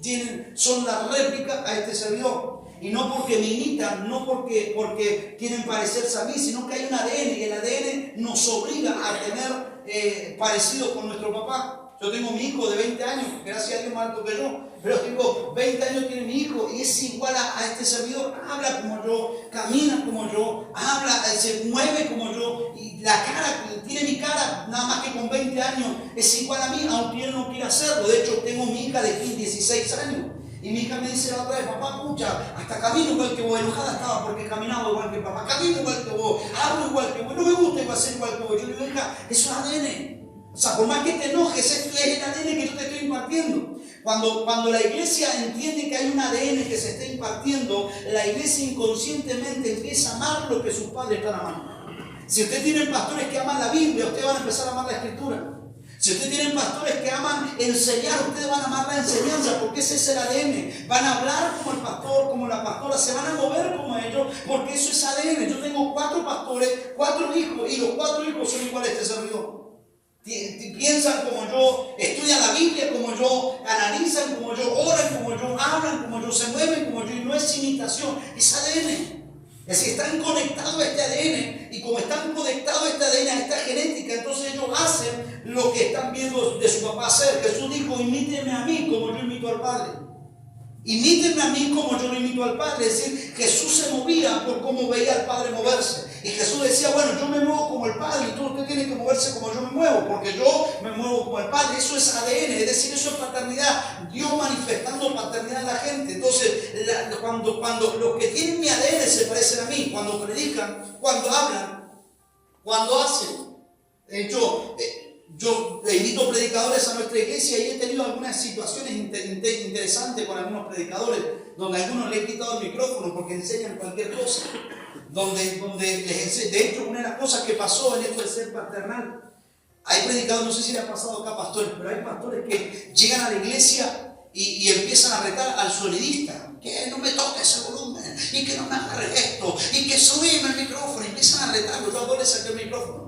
son la réplica a este servidor. Y no porque me imitan, no porque quieren parecerse a mí, sino que hay un ADN y el ADN nos obliga a tener parecido con nuestro papá. Yo tengo mi hijo de 20 años, gracias a Dios más alto que yo, pero tengo 20 años tiene mi hijo y es igual a este servidor. Habla como yo, camina como yo, se mueve como yo, y la cara, tiene mi cara, nada más que con 20 años, es igual a mí, aunque él no quiera hacerlo. De hecho, tengo mi hija de 16 años. Y mi hija me dice la otra vez, papá, pucha, hasta camino igual que vos. Enojada estaba porque caminaba igual que papá, camino igual que vos, hablo igual que vos, no me gusta ser igual que vos. Yo le digo, hija, eso es ADN. O sea, por más que te enojes, esto es el ADN que yo te estoy impartiendo. Cuando la iglesia entiende que hay un ADN que se está impartiendo, la iglesia inconscientemente empieza a amar lo que sus padres están amando. Si usted tiene pastores que aman la Biblia, ustedes van a empezar a amar la Escritura. Si ustedes tienen pastores que aman enseñar, ustedes van a amar la enseñanza, porque ese es el ADN. Van a hablar como el pastor, como la pastora, se van a mover como ellos, porque eso es ADN. Yo tengo 4 pastores, 4 hijos, y los 4 hijos son iguales a este servidor. Piensan como yo, estudian la Biblia como yo, analizan como yo, oran como yo, hablan como yo, se mueven como yo, y no es imitación, es ADN. Es decir, están conectados a este ADN, y como están conectados a este ADN, a esta genética, entonces ellos hacen lo que están viendo de su papá hacer. Jesús dijo, imítenme a mí como yo imito al Padre. Imítenme a mí como yo lo imito al Padre. Es decir, Jesús se movía por cómo veía al Padre moverse. Y Jesús decía, bueno, yo me muevo como el Padre, y usted tiene que moverse como yo me muevo, porque yo me muevo como el Padre. Eso es ADN, es decir, eso es paternidad. Dios manifestando paternidad en la gente. Entonces, cuando los que tienen mi ADN se parecen a mí, cuando predican, cuando hablan, cuando hacen. Yo invito predicadores a nuestra iglesia y he tenido algunas situaciones interesantes con algunos predicadores, donde a algunos les he quitado el micrófono porque enseñan cualquier cosa. De hecho, una de las cosas que pasó en esto de ser paternal, hay predicadores, no sé si le ha pasado acá a pastores, pero hay pastores que llegan a la iglesia y empiezan a retar al sonidista, que no me toque ese volumen, y que no me agarre esto, y que subime el micrófono, y empiezan a retarlo. Yo a todos les saqué el micrófono.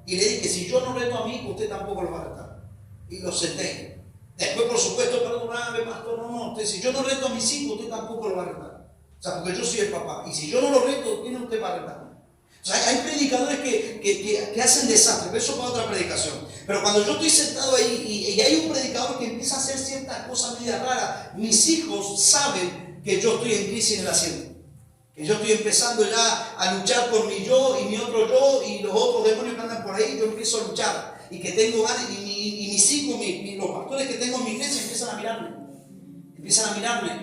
Y le dije, si yo no reto a mi hijo, usted tampoco lo va a retar. Y lo senté. Después, por supuesto, perdóname, pastor, no. Si yo no reto a mis hijos, usted tampoco lo va a retar. O sea, porque yo soy el papá. Y si yo no lo reto, ¿quién usted va a retar? O sea, hay predicadores que hacen desastre, pero eso para otra predicación. Pero cuando yo estoy sentado ahí y hay un predicador que empieza a hacer ciertas cosas medio raras, mis hijos saben que yo estoy en crisis en el asiento. Que yo estoy empezando ya a luchar por mi yo y mi otro yo y los otros demonios que andan por ahí, yo empiezo a luchar. Y que tengo ganas, y mis hijos, los pastores que tengo en mi iglesia empiezan a mirarme.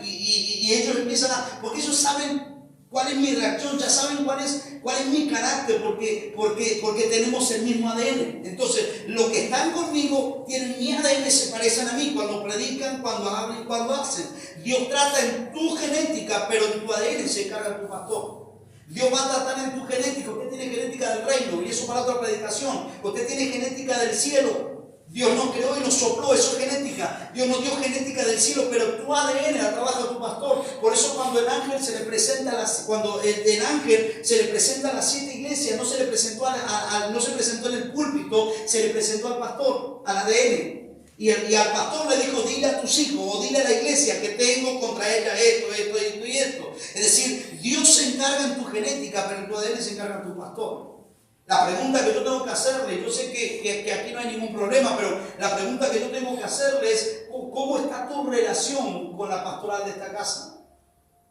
Y ellos empiezan porque ellos saben cuál es mi reacción, ya saben cuál es mi carácter, porque tenemos el mismo ADN. Entonces, los que están conmigo tienen mi ADN, se parecen a mí cuando predican, cuando hablan y cuando hacen. Dios trata en tu genética, pero en tu ADN se carga tu pastor. Dios va a tratar en tu genética. Usted tiene genética del reino, y eso para otra predicación. Usted tiene genética del cielo. Dios nos creó y nos sopló, eso es genética. Dios nos dio genética del cielo, pero tu ADN la trabaja tu pastor. Por eso cuando el ángel se le presenta a las 7 iglesias, no se le presentó no se presentó en el púlpito, se le presentó al pastor, al ADN. Y al pastor le dijo, dile a tus hijos o dile a la iglesia que tengo contra ella esto y esto. Es decir, Dios se encarga en tu genética, pero en tu ADN se encarga en tu pastor. La pregunta que yo tengo que hacerle, yo sé que aquí no hay ningún problema, pero la pregunta que yo tengo que hacerle es, ¿cómo está tu relación con la pastoral de esta casa?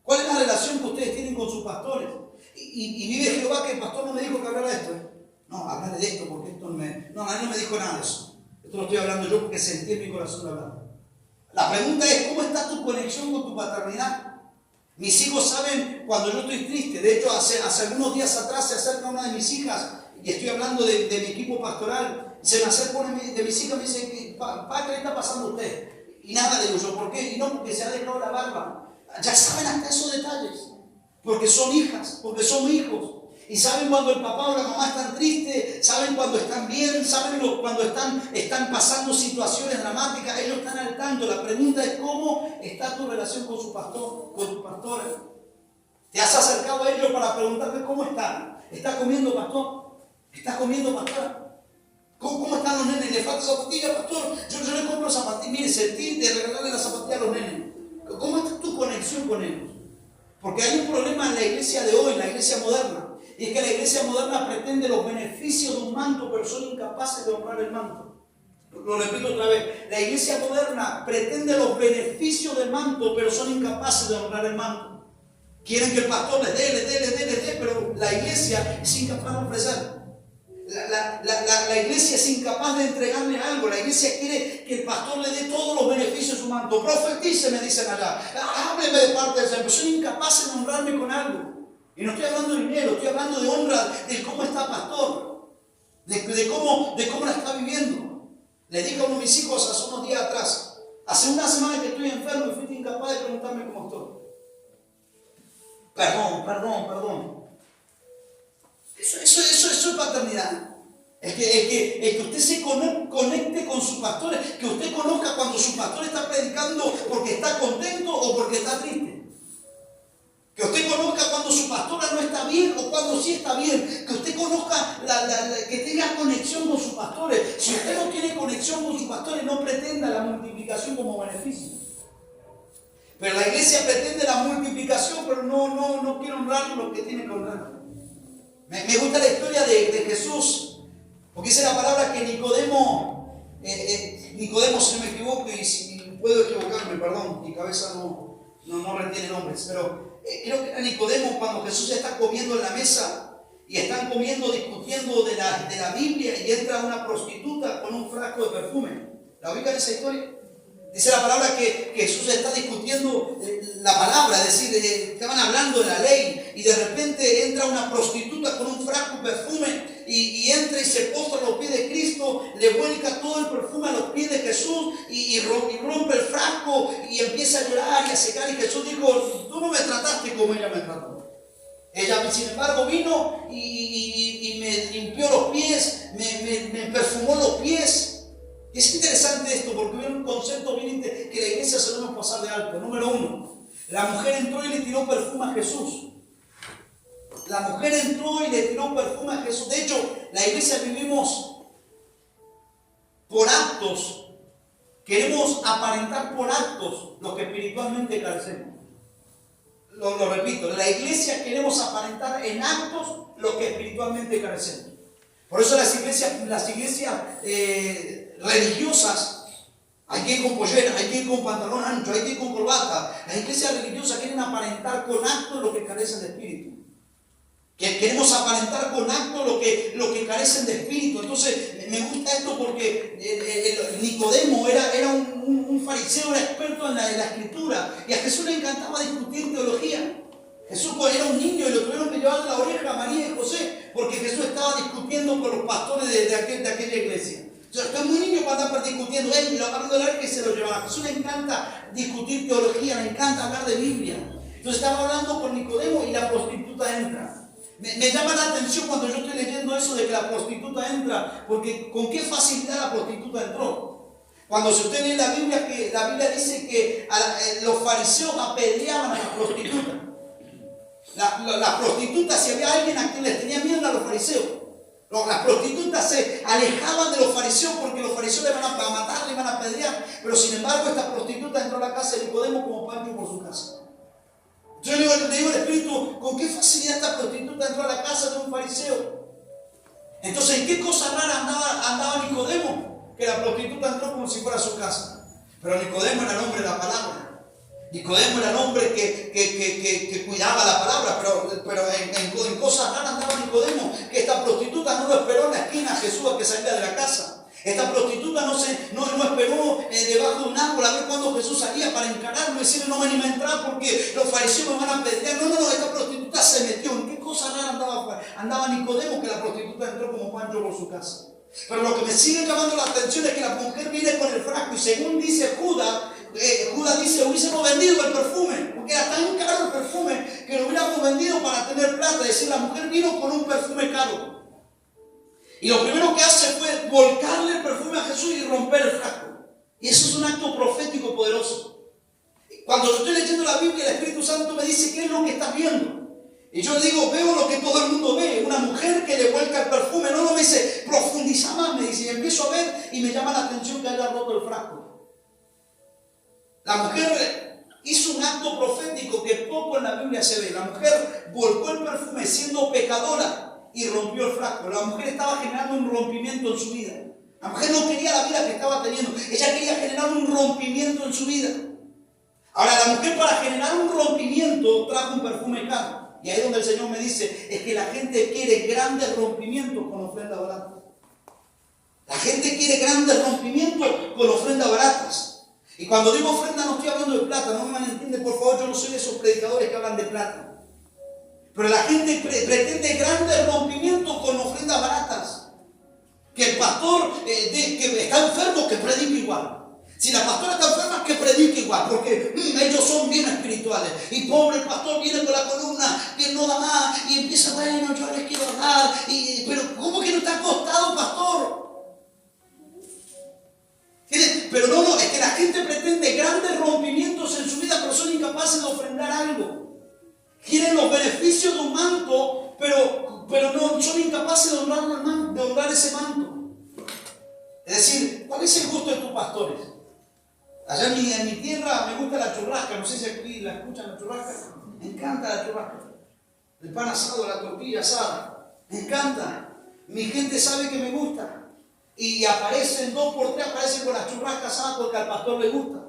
¿Cuál es la relación que ustedes tienen con sus pastores? Y vive Jehová que el pastor no me dijo que hablara de esto. No, hablaré de esto porque esto no, él no me dijo nada de eso. Esto lo estoy hablando yo porque sentí en mi corazón de hablar. La pregunta es, ¿cómo está tu conexión con tu paternidad? Mis hijos saben cuando yo estoy triste. De hecho, hace algunos días atrás se acerca una de mis hijas, y estoy hablando de mi equipo pastoral, se me acerca una de mis hijas y me dice, papá, ¿qué le está pasando a usted? Y nada, digo yo, ¿por qué? Y no, porque se ha dejado la barba. Ya saben hasta esos detalles, porque son hijas, porque son hijos. Y saben cuando el papá o la mamá están tristes, saben cuando están bien, saben cuando están pasando situaciones dramáticas, ellos están al tanto. La pregunta es, ¿cómo está tu relación con su pastor, con tu pastora? ¿Te has acercado a ellos para preguntarle cómo están? ¿Está comiendo, pastor? ¿Está comiendo, pastora? ¿Cómo están los nenes? ¿Le falta zapatilla, pastor? Yo le compro zapatillas. Mire, sentí de regalarle la zapatilla a los nenes. ¿Cómo está tu conexión con ellos? Porque hay un problema en la iglesia de hoy, la iglesia moderna. Y es que la iglesia moderna pretende los beneficios de un manto, pero son incapaces de honrar el manto. Lo repito otra vez. La iglesia moderna pretende los beneficios del manto, pero son incapaces de honrar el manto. Quieren que el pastor les dé, pero la iglesia es incapaz de ofrecer. La iglesia es incapaz de entregarle algo. La iglesia quiere que el pastor le dé todos los beneficios de su manto. Profetice, me dicen allá. Hábleme de parte del Señor. Pero son incapaces de honrarme con algo. Y no estoy hablando de dinero, estoy hablando de honra, de cómo está pastor, de cómo la está viviendo. Le dije a uno de mis hijos hace unos días atrás, hace una semana que estoy enfermo y fuiste incapaz de preguntarme cómo estoy. Perdón. Eso es paternidad. Es que usted se conecte con sus pastores, que usted conozca cuando su pastor está predicando porque está contento o porque está triste. Que usted conozca cuando su pastora no está bien o cuando sí está bien. Que usted conozca, que tenga conexión con sus pastores. Si usted no tiene conexión con sus pastores, no pretenda la multiplicación como beneficio. Pero la iglesia pretende la multiplicación, pero no quiere honrar lo que tiene que honrar. Me gusta la historia de Jesús, porque dice la palabra que Nicodemo, si no me equivoco, y si puedo equivocarme, perdón, mi cabeza no retiene nombres, pero creo que era Nicodemo cuando Jesús está comiendo en la mesa y están comiendo, discutiendo de la Biblia, y entra una prostituta con un frasco de perfume. ¿La ubican esa historia? Dice la palabra que Jesús está discutiendo la palabra, es decir, estaban hablando de la ley, y de repente entra una prostituta con un frasco de perfume y entra y se postra a los pies de Cristo, le vuelca todo el perfume a los pies de Jesús y rompe el frasco y empieza a llorar y a secar. Y Jesús dijo, tú no me trataste como ella me trató. Ella, sin embargo, vino y me limpió los pies, me perfumó los pies. Y es interesante esto porque viene un concepto bien que la iglesia solemos pasar de alto. Número 1, la mujer entró y le tiró perfume a Jesús. La mujer entró y le tiró perfume a Jesús. De hecho, la iglesia vivimos por actos. Queremos aparentar por actos lo que espiritualmente carecemos. Lo repito, la iglesia queremos aparentar en actos lo que espiritualmente carecemos. Por eso las iglesias religiosas, hay que ir con pollera, hay que ir con pantalón ancho, hay que ir con corbata. Las iglesias religiosas quieren aparentar con actos lo que carecen de espíritu. Queremos aparentar con actos lo que carecen de espíritu. Entonces, me gusta esto porque Nicodemo era un fariseo, era experto en la escritura, y a Jesús le encantaba discutir teología. Jesús era un niño y lo tuvieron que llevar la oreja a María y José, porque Jesús estaba discutiendo con los pastores de aquella iglesia. Yo estoy muy niño para andar discutiendo, él lo agarró del arca y se lo llevaba. A Jesús le encanta discutir teología, le encanta hablar de Biblia. Entonces estaba hablando con Nicodemo y la prostituta entra. Me llama la atención cuando yo estoy leyendo eso de que la prostituta entra, porque con qué facilidad la prostituta entró. Cuando si usted lee la Biblia, que la Biblia dice que los fariseos apedreaban a las prostitutas. Las prostitutas, si había alguien a quien les tenía miedo, a los fariseos. Las prostitutas se alejaban de los fariseos porque los fariseos le iban a matar, le iban a apedrear. Pero sin embargo, esta prostituta entró a la casa de Nicodemo como Pancho por su casa. Yo le digo al Espíritu, ¿con qué facilidad esta prostituta entró a la casa de un fariseo? Entonces, ¿en qué cosa rara andaba Nicodemo? Que la prostituta entró como si fuera a su casa. Pero Nicodemo era el hombre de la palabra. Nicodemo era el hombre que cuidaba la palabra, pero en cosas raras andaba Nicodemo, que esta prostituta no lo esperó en la esquina a Jesús a que saliera de la casa. Esta prostituta no esperó debajo de un árbol a ver cuando Jesús salía para encararlo y decirle no me anima a entrar porque los fariseos me van a apedrear. No, esta prostituta se metió. ¿En qué cosa rara andaba Nicodemo que la prostituta entró como Pancho por su casa? Pero lo que me sigue llamando la atención es que la mujer viene con el frasco y según dice Judas dice, hubiésemos vendido el perfume, porque era tan caro el perfume que lo hubiéramos vendido para tener plata. Es decir, la mujer vino con un perfume caro. Y lo primero que hace fue volcarle el perfume a Jesús y romper el frasco. Y eso es un acto profético poderoso. Cuando yo estoy leyendo la Biblia, el Espíritu Santo me dice, ¿qué es lo que estás viendo? Y yo le digo, veo lo que todo el mundo ve, una mujer que le vuelca el perfume. No me dice, profundiza más, me dice, y empiezo a ver y me llama la atención que haya roto el frasco. La mujer hizo un acto profético que poco en la Biblia se ve. La mujer volcó el perfume siendo pecadora y rompió el frasco. La mujer estaba generando un rompimiento en su vida. La mujer no quería la vida que estaba teniendo. Ella quería generar un rompimiento en su vida. Ahora, la mujer para generar un rompimiento trajo un perfume caro. Y ahí es donde el Señor me dice, es que la gente quiere grandes rompimientos con ofrendas baratas. La gente quiere grandes rompimientos con ofrendas baratas. Y cuando digo ofrenda no estoy hablando de plata, no me malentienden, por favor, yo no soy de esos predicadores que hablan de plata. Pero la gente pretende grandes rompimientos con ofrendas baratas. Que el pastor que está enfermo, que predique igual. Si la pastora está enferma, que predique igual, porque ellos son bien espirituales. Y pobre el pastor viene con la columna, que no da más, y empieza, bueno, yo les quiero dar. Pero ¿cómo que no está acostado, pastor? Pero no, es que la gente pretende grandes rompimientos en su vida, pero son incapaces de ofrendar algo. Quieren los beneficios de un manto, pero no son incapaces de honrar ese manto. Es decir, ¿cuál es el gusto de tus pastores? Allá en mi tierra me gusta la churrasca, no sé si aquí la escuchan la churrasca. Me encanta la churrasca. El pan asado, la tortilla asada. Me encanta. Mi gente sabe que me gusta. Y aparecen 2 por 3, aparecen con las churrascas asadas porque al pastor le gusta.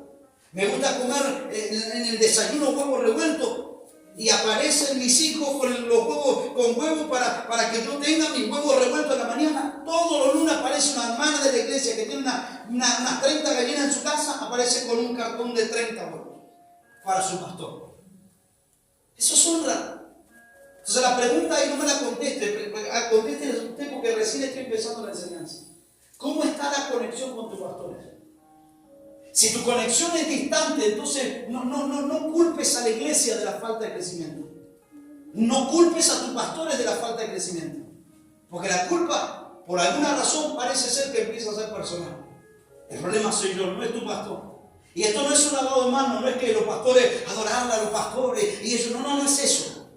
Me gusta comer en el desayuno huevos revueltos. Y aparecen mis hijos con los huevos con huevos para que yo tenga mis huevos revueltos en la mañana. Todos los lunes aparece una hermana de la iglesia que tiene unas 30 gallinas en su casa, aparece con un cartón de 30 huevos para su pastor. Eso es honra. Entonces la pregunta ahí no me la conteste, contéstele usted porque recién estoy empezando la enseñanza. ¿Cómo está la conexión con tus pastores? Si tu conexión es distante, entonces no culpes a la iglesia de la falta de crecimiento. No culpes a tus pastores de la falta de crecimiento. Porque la culpa, por alguna razón, parece ser que empieza a ser personal. El problema soy yo, no es tu pastor. Y esto no es un lavado de manos, no es que los pastores adoran a los pastores y eso, no es eso.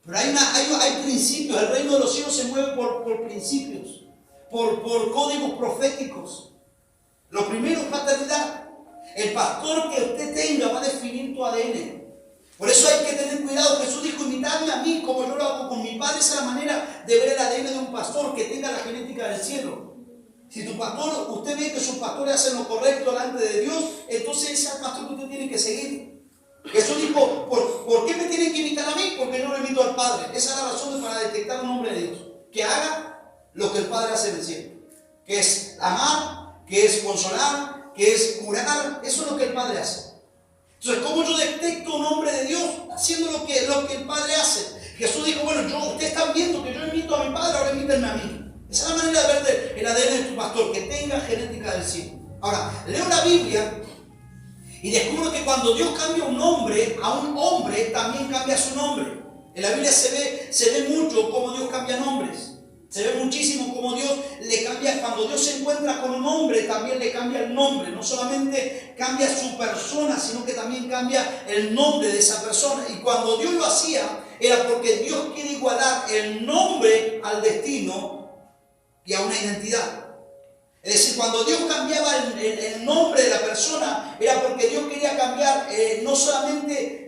Pero hay principios, el reino de los cielos se mueve por principios, por códigos proféticos. Lo primero es paternidad. El pastor que usted tenga va a definir tu ADN. Por eso hay que tener cuidado. Jesús dijo, imitadme a mí como yo lo hago con mi padre. Esa es la manera de ver el ADN de un pastor que tenga la genética del cielo. Si tu pastor, usted ve que sus pastores hacen lo correcto delante de Dios, entonces ese es el pastor que usted tiene que seguir. Jesús dijo, ¿por qué me tienen que imitar a mí? Porque yo lo imito al Padre. Esa es la razón para detectar un hombre de Dios. Que haga lo que el Padre hace en el cielo. Que es amar, que es consolar, que es curar. Eso es lo que el Padre hace. Entonces, ¿cómo yo detecto un hombre de Dios haciendo lo que el Padre hace? Jesús dijo, bueno, ustedes están viendo que yo imito a mi Padre, ahora imítenme a mí. Esa es la manera de ver el ADN de tu pastor, que tenga genética del cielo. Ahora, leo la Biblia y descubro que cuando Dios cambia un nombre, a un hombre también cambia su nombre. En la Biblia se ve mucho cómo Dios cambia nombres. Se ve muchísimo cómo Dios le cambia. Cuando Dios se encuentra con un hombre, también le cambia el nombre. No solamente cambia su persona, sino que también cambia el nombre de esa persona. Y cuando Dios lo hacía, era porque Dios quiere igualar el nombre al destino y a una identidad. Es decir, cuando Dios cambiaba el nombre de la persona, era porque Dios quería cambiar, no solamente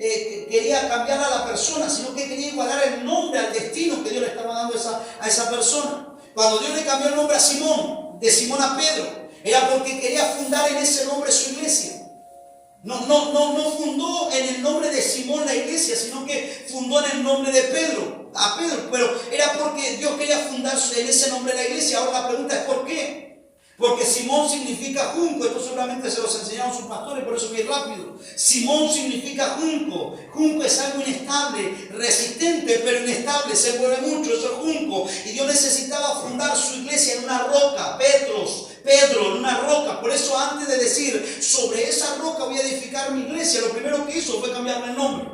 quería cambiar a la persona, sino que quería igualar el nombre al destino que Dios le estaba dando a esa persona. Cuando Dios le cambió el nombre a Simón, de Simón a Pedro, era porque quería fundar en ese nombre su iglesia. No fundó en el nombre de Simón la iglesia, sino que fundó en el nombre de Pedro, a Pedro. Pero era porque Dios quería fundar en ese nombre la iglesia. Ahora la pregunta es ¿por qué? Porque Simón significa junco. Esto seguramente se los enseñaron sus pastores, por eso voy rápido. Simón significa junco. Junco es algo inestable, resistente pero inestable, se mueve mucho, eso es junco. Y Dios necesitaba fundar su iglesia en una roca, Pedro, en una roca. Por eso antes de decir sobre esa roca voy a edificar mi iglesia, lo primero que hizo fue cambiarle el nombre.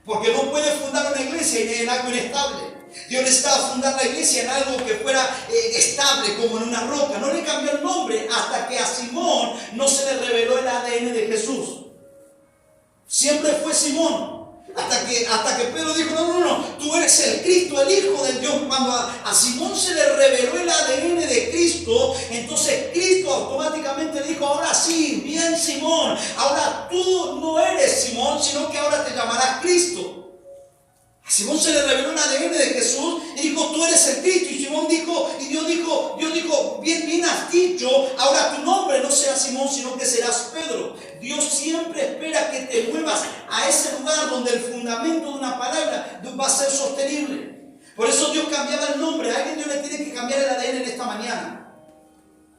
Porque no puede fundar una iglesia en algo inestable. Dios necesitaba fundar la iglesia en algo que fuera estable, como en una roca. No le cambió el nombre hasta que a Simón no se le reveló el ADN de Jesús. Siempre fue Simón. Hasta que Pedro dijo, no, tú eres el Cristo, el Hijo del Dios. Cuando a Simón se le reveló el ADN de Cristo, entonces Cristo automáticamente dijo, ahora sí, bien Simón, ahora tú no eres Simón, sino que ahora te llamarás Cristo. A Simón se le reveló el ADN de Jesús y dijo, tú eres el Cristo. Y Simón dijo, y Dios dijo, bien has dicho, ahora tu nombre no será Simón, sino que serás Pedro. Dios siempre espera que te muevas a ese lugar donde el fundamento de una palabra va a ser sostenible. Por eso Dios cambiaba el nombre. A alguien Dios le tiene que cambiar el ADN en esta mañana.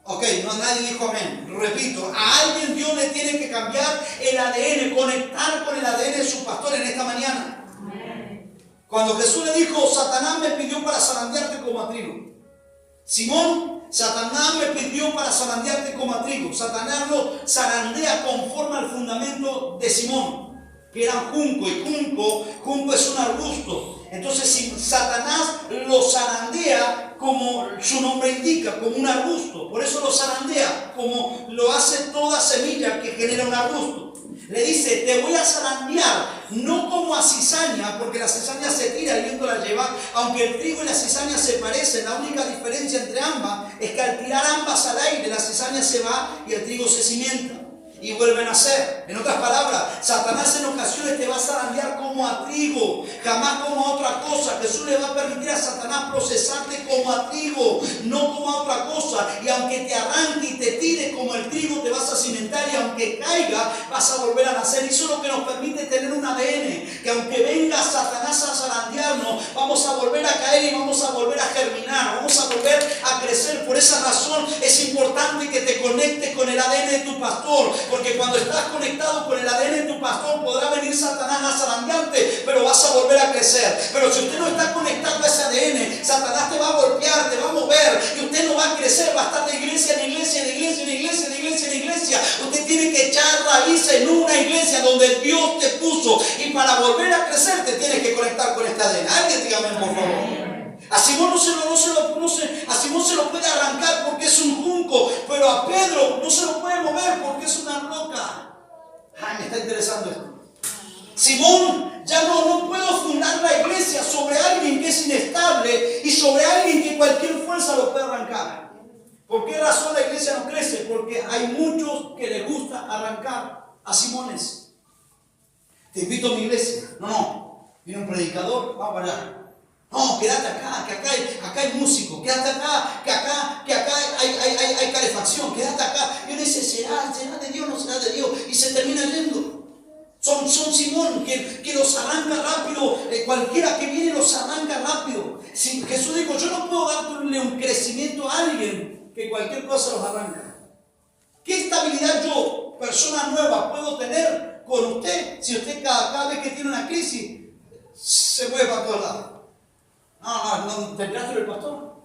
Ok, nadie dijo amén. Repito, a alguien Dios le tiene que cambiar el ADN, conectar con el ADN de su pastor en esta mañana. Cuando Jesús le dijo, Satanás me pidió para zarandearte como a trigo. Simón, Satanás me pidió para zarandearte como a trigo. Satanás lo zarandea conforme al fundamento de Simón, que era junco, y junco es un arbusto. Entonces si Satanás lo zarandea como su nombre indica, como un arbusto. Por eso lo zarandea, como lo hace toda semilla que genera un arbusto. Le dice, te voy a zarandear, no como a cizaña, porque la cizaña se tira, el viento la lleva. Aunque el trigo y la cizaña se parecen, la única diferencia entre ambas es que al tirar ambas al aire, la cizaña se va y el trigo se cimienta y vuelve a nacer. En otras palabras, Satanás en ocasiones te va a zarandear como a trigo, jamás como a otra cosa. Jesús le va a permitir a Satanás procesarte como a trigo, no como a otra cosa. Y aunque te arranque y te tire como el trigo, te vas a cimentar, y aunque caiga, vas a volver a nacer. Y eso es lo que nos permite tener un ADN, que aunque venga Satanás a zarandearnos, vamos a volver a caer y vamos a volver a germinar, vamos a volver a crecer. Por esa razón es importante que te conectes con el ADN de tu pastor, porque cuando estás conectado con el ADN de tu pastor, podrá venir Satanás a zarandearte, pero vas a volver a crecer. Pero si usted no está conectado a ese ADN, Satanás te va a golpear, te va a mover, y usted no va a crecer, va a estar de iglesia en iglesia, de iglesia en iglesia, de iglesia en iglesia. Usted tiene que echar raíces en una iglesia donde Dios te puso, y para volver a crecer te tienes que conectar con este ADN. Alguien dígame por favor. A Simón a Simón se lo puede arrancar porque es un junco, pero a Pedro no se lo puede mover porque es una roca. Ay, me está interesando esto. Simón, ya no puedo fundar la iglesia sobre alguien que es inestable y sobre alguien que cualquier fuerza lo puede arrancar. ¿Por qué razón la iglesia no crece? Porque hay muchos que les gusta arrancar a Simones. Te invito a mi iglesia. No, viene un predicador, vamos para allá. No, quédate acá, que acá hay músico, quédate acá, que acá hay calefacción, quédate acá. Y uno dice, ¿será de Dios o no será de Dios? Y se termina yendo. Son Simón que los arranca rápido, cualquiera que viene los arranca rápido. Si Jesús dijo, yo no puedo darle un crecimiento a alguien que cualquier cosa los arranca. ¿Qué estabilidad yo, persona nueva, puedo tener con usted si usted cada vez que tiene una crisis se mueve para todos lados? No, ¿te enteraste del pastor?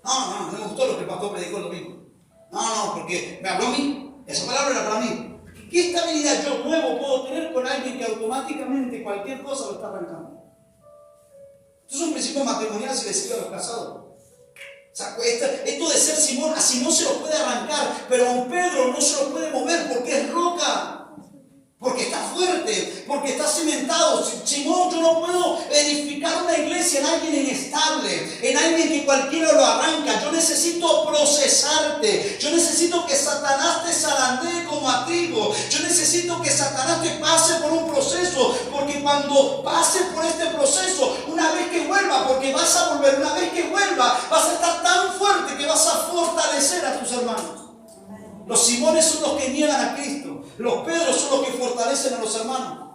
No me gustó lo que el pastor predicó el domingo. No, porque me habló a mí. Esa palabra era para mí. ¿Qué estabilidad yo nuevo puedo tener con alguien que automáticamente cualquier cosa lo está arrancando? Esto es un principio matrimonial si le sirve a los casados. O sea, esto de ser Simón, a Simón se lo puede arrancar, pero a un Pedro no se lo puede mover porque es roca. Porque está fuerte, porque está cimentado. Simón, yo no puedo edificar una iglesia en alguien inestable, en alguien que cualquiera lo arranca. Yo necesito procesarte. Yo necesito que Satanás te zarandee como a trigo. Yo necesito que Satanás te pase por un proceso, porque cuando pase por este proceso, una vez que vuelva, porque vas a volver, una vez que vuelva, vas a estar tan fuerte que vas a fortalecer a tus hermanos. Los Simones son los que niegan a Cristo. Los Pedros son los que fortalecen a los hermanos.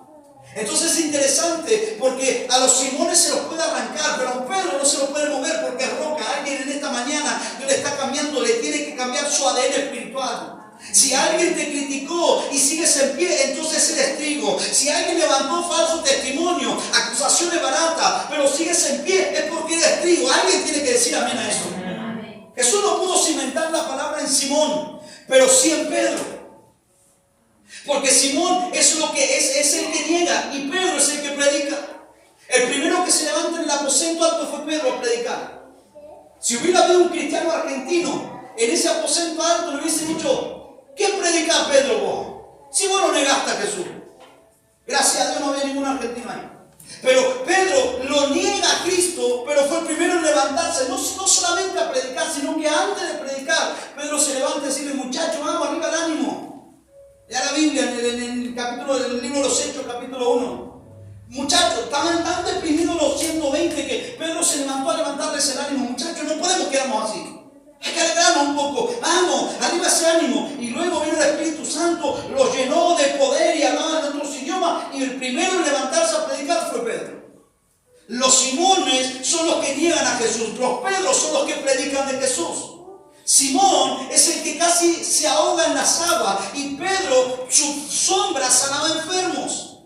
Entonces es interesante porque a los Simones se los puede arrancar, pero a un Pedro no se lo puede mover porque es roca. Alguien en esta mañana Dios le está cambiando, le tiene que cambiar su ADN espiritual. Si alguien te criticó y sigues en pie, entonces eres trigo. Si alguien levantó falso testimonio, acusaciones baratas, pero sigues en pie, es porque eres trigo. Alguien tiene que decir amén a eso. Jesús no pudo cimentar la palabra en Simón, pero sí en Pedro. Porque Simón es el que niega y Pedro es el que predica. El primero que se levanta en el aposento alto fue Pedro a predicar. Si hubiera habido un cristiano argentino en ese aposento alto, le hubiese dicho: ¿qué predicas, Pedro, vos? Si vos no negaste a Jesús. Gracias a Dios no había ningún argentino ahí. Pero Pedro lo niega a Cristo, pero fue el primero en levantarse, no solamente a predicar, sino que antes de predicar, Pedro se levanta y dice: muchachos, vamos, arriba el ánimo. Lea la Biblia en el capítulo del libro de los Hechos, capítulo 1. Muchachos, estaban tan deprimidos los 120 que Pedro se levantó a levantarles el ánimo. Muchachos, no podemos quedarnos así. Hay que alegrarnos un poco. Vamos, arriba ese ánimo. Y luego vino el Espíritu Santo, los llenó de poder y hablaban en otros idiomas. Y el primero en levantarse a predicar fue Pedro. Los Simones son los que niegan a Jesús. Los Pedros son los que predican de Jesús. Simón es el que casi se ahoga en las aguas y Pedro, su sombra sanaba enfermos.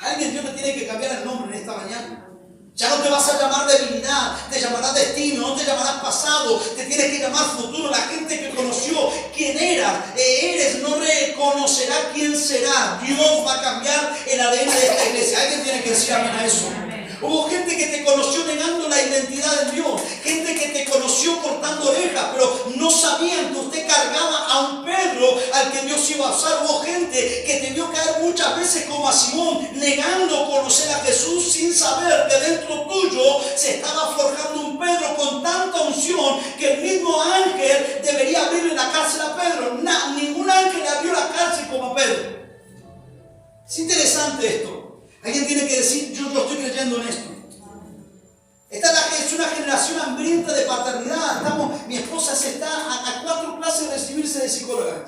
Alguien Dios le tiene que cambiar el nombre en esta mañana. Ya no te vas a llamar debilidad, te llamarás destino, no te llamarás pasado, te tienes que llamar futuro. La gente que conoció quién eres, no reconocerá quién será. Dios va a cambiar el ADN de esta iglesia. Alguien tiene que decir amén a eso. Hubo gente que te conoció negando la identidad de Dios, gente que te conoció cortando orejas, pero no sabían que usted cargaba a un Pedro al que Dios iba a usar. Hubo gente que te vio caer muchas veces como a Simón, negando conocer a Jesús sin saber que dentro tuyo se estaba forjando un Pedro con tanta unción que el mismo ángel debería abrirle la cárcel a Pedro. Ningún ángel le abrió la cárcel como a Pedro. Es interesante esto. Alguien tiene que decir: yo estoy creyendo en esto. Esta es una generación hambrienta de paternidad. Mi esposa se está a 4 clases de recibirse de psicóloga.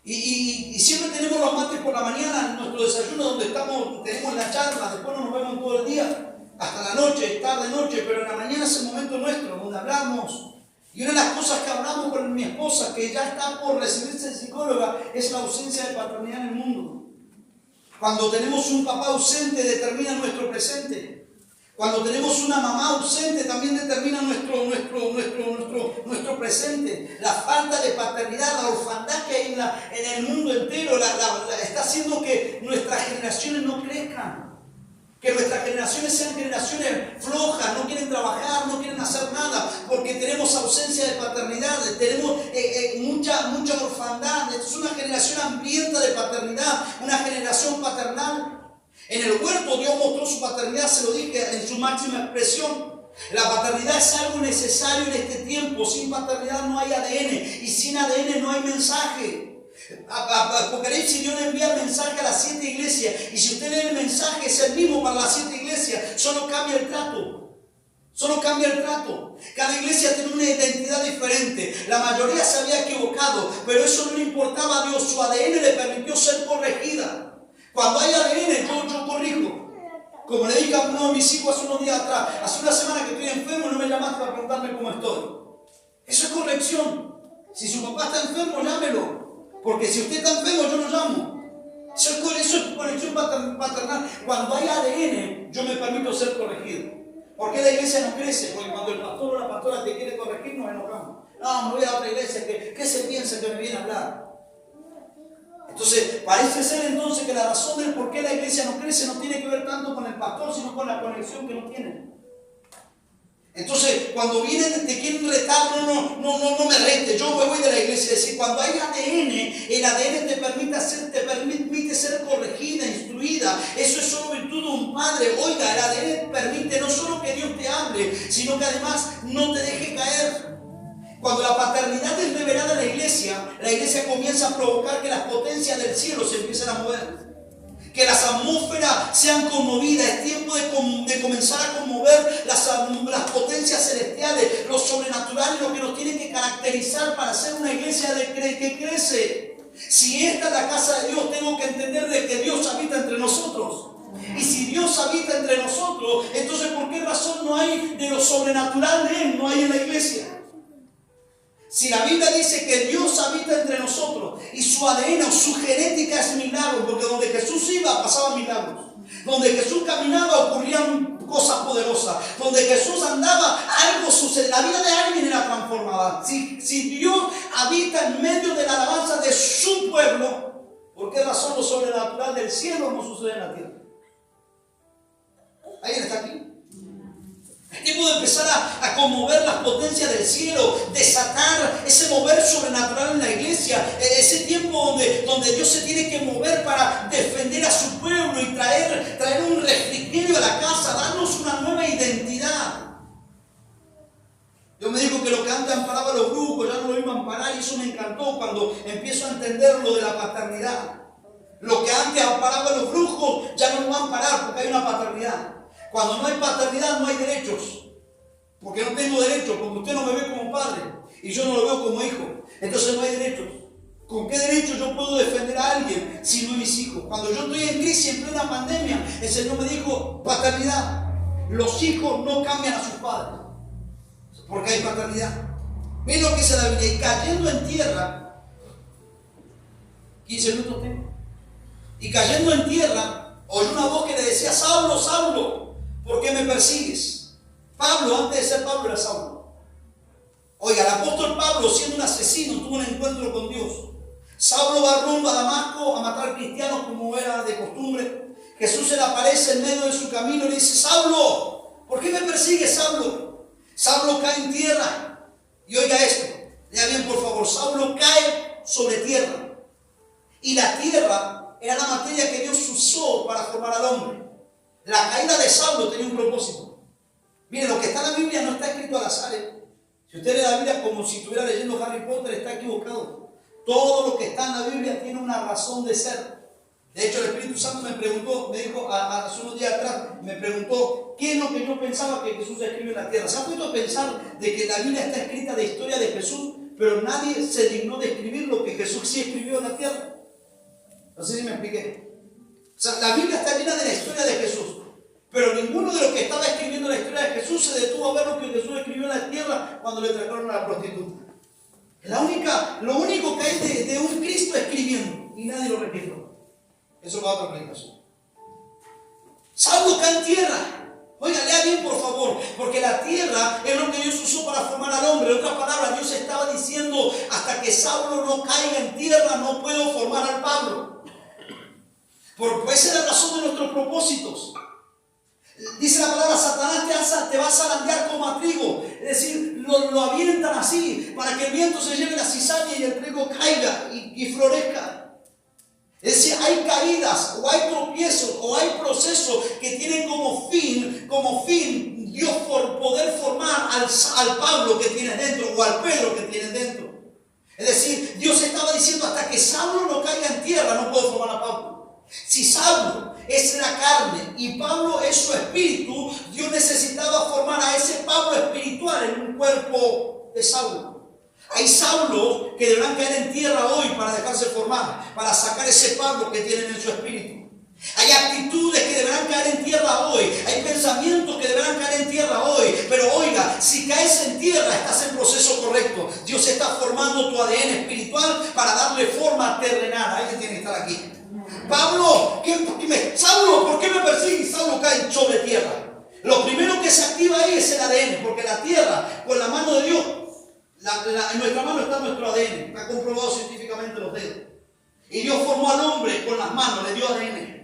Y siempre tenemos los mates por la mañana en nuestro desayuno, donde tenemos la charla, después no nos vemos todo el día, hasta la noche, tarde, noche, pero en la mañana es el momento nuestro, donde hablamos. Y una de las cosas que hablamos con mi esposa, que ya está por recibirse de psicóloga, es la ausencia de paternidad en el mundo. Cuando tenemos un papá ausente, determina nuestro presente. Cuando tenemos una mamá ausente, también determina nuestro presente. La falta de paternidad, la orfandad que hay en el mundo entero, está haciendo que nuestras generaciones no crezcan. Que nuestras generaciones sean generaciones flojas, no quieren trabajar, no quieren hacer nada, porque tenemos ausencia de paternidad, tenemos mucha orfandad. Es una generación hambrienta de paternidad, una generación paternal. En el huerto Dios mostró su paternidad, se lo dije, en su máxima expresión. La paternidad es algo necesario en este tiempo. Sin paternidad no hay ADN y sin ADN no hay mensaje. Apocalipsis, Dios le envía el mensaje a las 7 iglesias, y si usted lee el mensaje es el mismo para las 7 iglesias, solo cambia el trato. Cada iglesia tiene una identidad diferente. La mayoría se había equivocado, pero eso no le importaba a Dios. Su ADN le permitió ser corregida. Cuando hay ADN, yo corrijo. Como le dije a uno de mis hijos hace unos días atrás: hace una semana que estoy enfermo y no me llamaste para preguntarme cómo estoy. Eso es corrección. Si su papá está enfermo, llámelo. Porque si usted está enfermo, yo lo llamo. Eso es conexión paternal. Cuando hay ADN, yo me permito ser corregido. ¿Por qué la iglesia no crece? Porque cuando el pastor o la pastora te quiere corregir, nos enojamos. No, me voy a otra iglesia. ¿Qué se piensa que me viene a hablar? Entonces, parece ser entonces que la razón del por qué la iglesia no crece no tiene que ver tanto con el pastor, sino con la conexión que no tienen. Entonces, cuando vienen, te quieren retar, no me rete, yo me voy de la iglesia. Es decir, cuando hay ADN, el ADN te permite ser corregida, instruida. Eso es solo virtud de un padre. Oiga, el ADN permite no solo que Dios te hable, sino que además no te deje caer. Cuando la paternidad es revelada en la iglesia comienza a provocar que las potencias del cielo se empiecen a mover. Que las atmósferas sean conmovidas. Es tiempo de comenzar a conmover las potencias celestiales, lo sobrenatural, lo que nos tiene que caracterizar para ser una iglesia que crece. Si esta es la casa de Dios, tengo que entender de que Dios habita entre nosotros. Y si Dios habita entre nosotros, entonces ¿por qué razón no hay de lo sobrenatural de Él, no hay en la iglesia? Si la Biblia dice que Dios habita entre nosotros y su ADN o su genética es milagro, porque donde Jesús iba pasaban milagros, donde Jesús caminaba ocurrían cosas poderosas, donde Jesús andaba algo sucedía, la vida de alguien era transformada. Si Dios habita en medio de la alabanza de su pueblo, ¿por qué razón lo sobrenatural del cielo no sucede en la tierra? ¿Alguien está aquí? Es tiempo de empezar a conmover las potencias del cielo, desatar ese mover sobrenatural en la iglesia, ese tiempo donde Dios se tiene que mover para defender a su pueblo y traer un refrigerio a la casa, darnos una nueva identidad. Yo me digo que lo que antes amparaba a los brujos ya no lo iba a amparar, y eso me encantó cuando empiezo a entender lo de la paternidad. Lo que antes amparaba a los brujos ya no lo va a amparar porque hay una paternidad. Cuando no hay paternidad no hay derechos, porque no tengo derechos, porque usted no me ve como padre y yo no lo veo como hijo, entonces no hay derechos. ¿Con qué derecho yo puedo defender a alguien si no mis hijos? Cuando yo estoy en crisis, en plena pandemia, el Señor me dijo, paternidad, los hijos no cambian a sus padres, porque hay paternidad. Ven lo que dice la Biblia, y cayendo en tierra, 15 minutos tengo, y cayendo en tierra, oyó una voz que le decía, Saulo, Saulo, ¿por qué me persigues? Pablo, antes de ser Pablo, era Saulo. Oiga, el apóstol Pablo, siendo un asesino, tuvo un encuentro con Dios. Saulo va rumbo a Damasco a matar cristianos como era de costumbre. Jesús se le aparece en medio de su camino y le dice, Saulo, ¿por qué me persigues, Saulo? Saulo cae en tierra. Y oiga esto, lea bien por favor, Saulo cae sobre tierra. Y la tierra era la materia que Dios usó para formar al hombre. La caída de Saulo tenía un propósito. Mire, lo que está en la Biblia no está escrito al azar. Si usted lee la Biblia como si estuviera leyendo Harry Potter, está equivocado. Todo lo que está en la Biblia tiene una razón de ser. De hecho, el Espíritu Santo me preguntó, me dijo hace unos días atrás, me preguntó qué es lo que yo pensaba que Jesús escribió en la tierra. ¿Se ha puesto a pensar de que la Biblia está escrita de historia de Jesús, pero nadie se dignó de escribir lo que Jesús sí escribió en la tierra? No sé si me expliqué. O sea, la Biblia está llena de la historia de Jesús, pero ninguno de los que estaba escribiendo la historia de Jesús se detuvo a ver lo que Jesús escribió en la tierra cuando le trajeron a la prostituta. Lo único que hay de un Cristo escribiendo, y nadie lo registró. Eso va a otra predicación. Saulo cae en tierra. Oiga, lea bien por favor, porque la tierra es lo que Dios usó para formar al hombre. En otras palabras, Dios estaba diciendo, hasta que Saulo no caiga en tierra, no puedo formar al Pablo. Porque esa es la razón de nuestros propósitos. Dice la palabra, Satanás te va a zarandear como a trigo. Es decir, lo avientan así, para que el viento se lleve la cizaña y el trigo caiga y florezca. Es decir, hay caídas, o hay tropiezos, o hay procesos que tienen como fin Dios por poder formar al Pablo que tienes dentro, o al Pedro que tienes dentro. Es decir, Dios estaba diciendo, hasta que Saulo no caiga en tierra, no puedo formar a Pablo. Si Saulo es la carne y Pablo es su espíritu, Dios necesitaba formar a ese Pablo espiritual en un cuerpo de Saulo. Hay Saulos que deberán caer en tierra hoy para dejarse formar, para sacar ese Pablo que tienen en su espíritu. Hay actitudes que deberán caer en tierra hoy, hay pensamientos que deberán caer en tierra hoy, pero oiga, si caes en tierra estás en proceso correcto. Dios está formando tu ADN espiritual para darle forma terrenal. Alguien tiene que estar aquí. Pablo, Saulo, ¿por qué me persigues? Saulo cae sobre tierra. Lo primero que se activa ahí es el ADN, porque la tierra, con la mano de Dios, en nuestra mano está nuestro ADN, está comprobado científicamente los dedos. Y Dios formó formó al hombre con las manos, le dio ADN.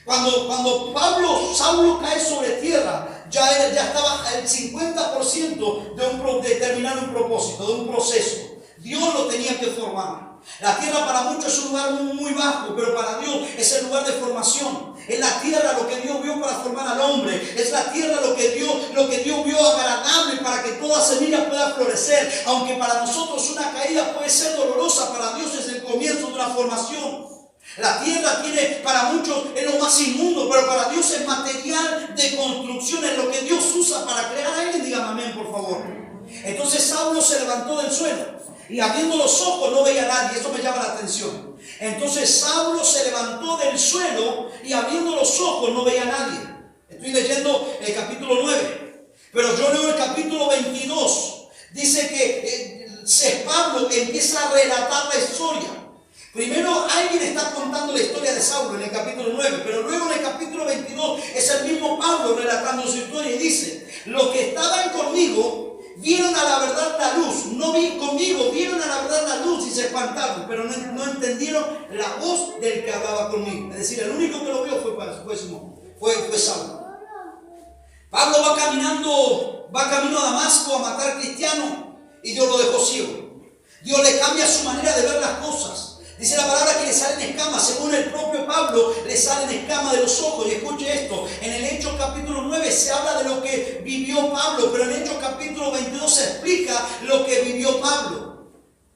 Cuando Saulo cae sobre tierra, ya estaba el 50% de terminar un propósito, de un proceso. Dios lo tenía que formar. La tierra para muchos es un lugar muy bajo, pero para Dios es el lugar de formación. Es la tierra lo que Dios vio para formar al hombre. Es la tierra lo que Dios vio agradable para que toda semilla pueda florecer. Aunque para nosotros una caída puede ser dolorosa, para Dios es el comienzo de una formación. La tierra tiene, para muchos es lo más inmundo, pero para Dios es material de construcción, es lo que Dios usa para crear. Alguien diga amén, por favor. Entonces Saulo se levantó del suelo y abriendo los ojos no veía a nadie. Eso me llama la atención. Entonces Saulo se levantó del suelo y abriendo los ojos no veía a nadie. Estoy leyendo el capítulo 9, pero yo leo el capítulo 22. Dice que Pablo empieza a relatar la historia. Primero alguien está contando la historia de Saulo en el capítulo 9, pero luego en el capítulo 22 es el mismo Pablo relatando su historia y dice: los que estaban conmigo vieron a la verdad la luz, no vi conmigo, vieron a la verdad la luz y se espantaron, pero no entendieron la voz del que hablaba conmigo. Es decir, el único que lo vio fue Saulo. Pablo va camino a Damasco a matar cristianos y Dios lo dejó ciego. Dios le cambia su manera de ver las cosas. Dice la palabra que le salen escamas. Según el propio Pablo, le salen escamas de los ojos. Y escuche esto: en el Hechos capítulo 9 se habla de lo que vivió Pablo, pero en el Hechos capítulo 22 se explica lo que vivió Pablo.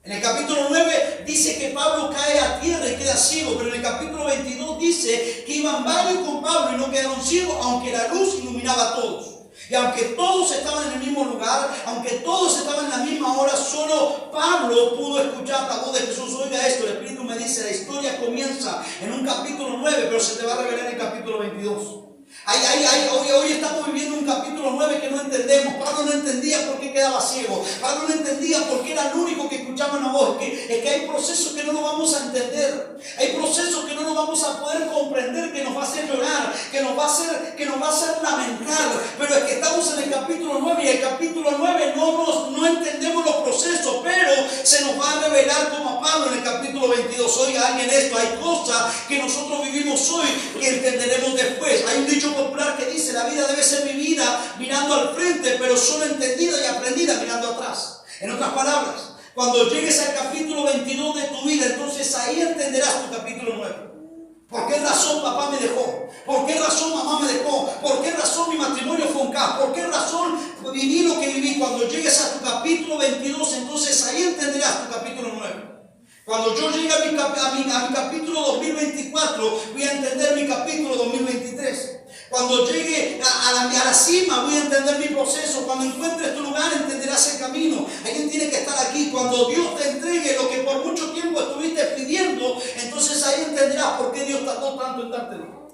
En el capítulo 9 dice que Pablo cae a tierra y queda ciego, pero en el capítulo 22 dice que iban varios con Pablo y no quedaron ciegos, aunque la luz iluminaba a todos. Y aunque todos estaban en el mismo lugar, aunque todos estaban en la misma hora, solo Pablo pudo escuchar la voz de Jesús. Oiga esto, el Espíritu me dice: la historia comienza en un capítulo 9, pero se te va a revelar en el capítulo 22. Hoy estamos viviendo un capítulo 9 que no entendemos. Pablo no entendía por qué quedaba ciego. Pablo no entendía por qué era el único que escuchaba una voz. Es que hay procesos que no lo vamos a entender. Hay procesos que no lo vamos a poder comprender, que nos va a hacer llorar, que nos va a hacer lamentar. Pero es que estamos en el capítulo 9 y el capítulo 9 no entendemos los procesos, pero se nos va a revelar como a Pablo en el capítulo 22. Oiga alguien esto: hay cosas que nosotros vivimos hoy que entenderemos después. Hay un dicho popular que dice: la vida debe ser vivida mirando al frente, pero solo entendida y aprendida mirando atrás. En otras palabras, cuando llegues al capítulo 22 de tu vida, entonces ahí entenderás tu capítulo 9. ¿Por qué razón papá me dejó? ¿Por qué razón mamá me dejó? ¿Por qué razón mi matrimonio fue un caos? ¿Por qué razón viví lo que viví? Cuando llegues a tu capítulo 22, entonces ahí entenderás tu capítulo 9. Cuando yo llegue a mi capítulo 2024, voy a entender mi capítulo 2023. Cuando llegue a la cima, voy a entender mi proceso. Cuando encuentres tu lugar, entenderás el camino. Alguien tiene que estar aquí. Cuando Dios te entregue lo que por mucho tiempo estuviste pidiendo, entonces ahí entenderás por qué Dios tardó tanto en dártelo.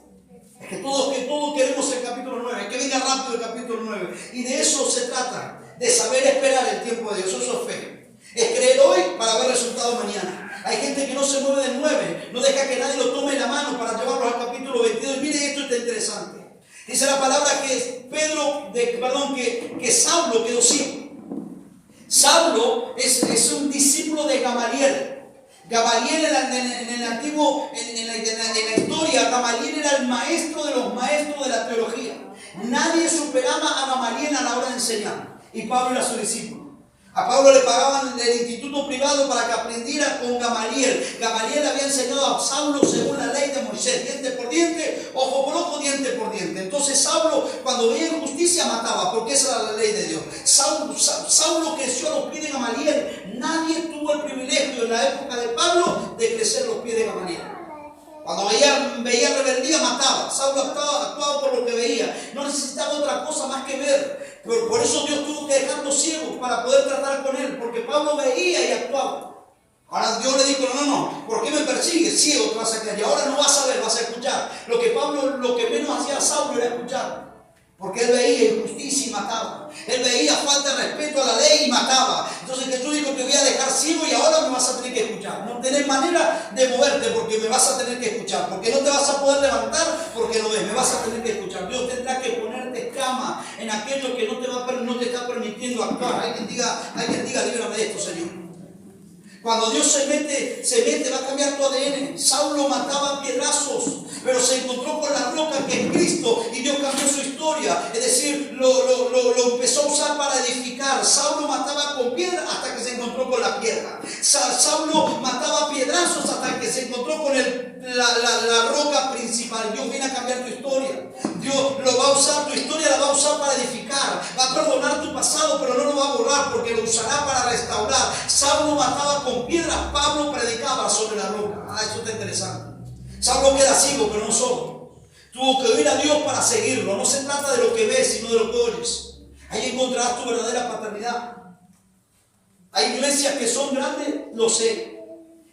Es que todos queremos el capítulo 9, que venga rápido el capítulo 9. Y de eso se trata, de saber esperar el tiempo de Dios. Eso es fe. Es creer hoy para ver resultados mañana. Hay gente que no se mueve del 9, no deja que nadie lo tome en la mano para llevarlo al capítulo 22. Miren, esto está interesante. Dice la palabra que Saulo quedó ciego. Saulo es un discípulo de Gamaliel. Gamaliel en la historia, Gamaliel era el maestro de los maestros de la teología. Nadie superaba a Gamaliel a la hora de enseñar. Y Pablo era su discípulo. A Pablo le pagaban el instituto privado para que aprendiera con Gamaliel. Gamaliel había enseñado a Saulo según la ley de Moisés: diente por diente, ojo por ojo, diente por diente. Entonces Saulo, cuando veía injusticia, mataba, porque esa era la ley de Dios. Saulo creció a los pies de Gamaliel. Nadie tuvo el privilegio en la época de Pablo de crecer a los pies de Gamaliel. Cuando veía rebeldía, mataba. Saulo actuaba por lo que veía. No necesitaba otra cosa más que ver. Pero por eso Dios tuvo que dejarlo ciego para poder tratar con él. Porque Pablo veía y actuaba. Ahora Dios le dijo: no, ¿por qué me persigues? Ciego te vas a quedar. Y ahora no vas a ver, vas a escuchar. Lo que menos hacía Saulo era escuchar. Porque él veía injusticia y mataba. Él veía falta de respeto a la ley y mataba. Entonces Jesús dijo: te voy a dejar ciego y ahora me vas a tener que escuchar. No tenés manera de moverte porque me vas a tener que escuchar. Porque no te vas a poder levantar porque no ves. Me vas a tener que escuchar. Dios tendrá que ponerte escama en aquello que no te está permitiendo actuar. Alguien diga: líbrame de esto, Señor. Cuando Dios se mete, va a cambiar tu ADN. Saulo mataba piedrazos, pero se encontró con la roca que es Cristo y Dios cambió su historia. Es decir, lo empezó a usar para edificar. Saulo mataba con piedra hasta que se encontró con la piedra. Saulo mataba piedrazos hasta que se encontró con la roca principal. Dios viene a cambiar tu historia. Dios lo va a usar, tu historia la va a usar para edificar. Va a perdonar tu pasado, pero no lo va a borrar porque lo usará para restaurar. Saulo mataba con piedras, Pablo predicaba sobre la roca. Eso está interesante. Saulo queda ciego, pero no solo. Tuvo que oír a Dios para seguirlo. No se trata de lo que ves, sino de lo que oyes. Ahí encontrarás tu verdadera paternidad. Hay iglesias que son grandes, lo sé.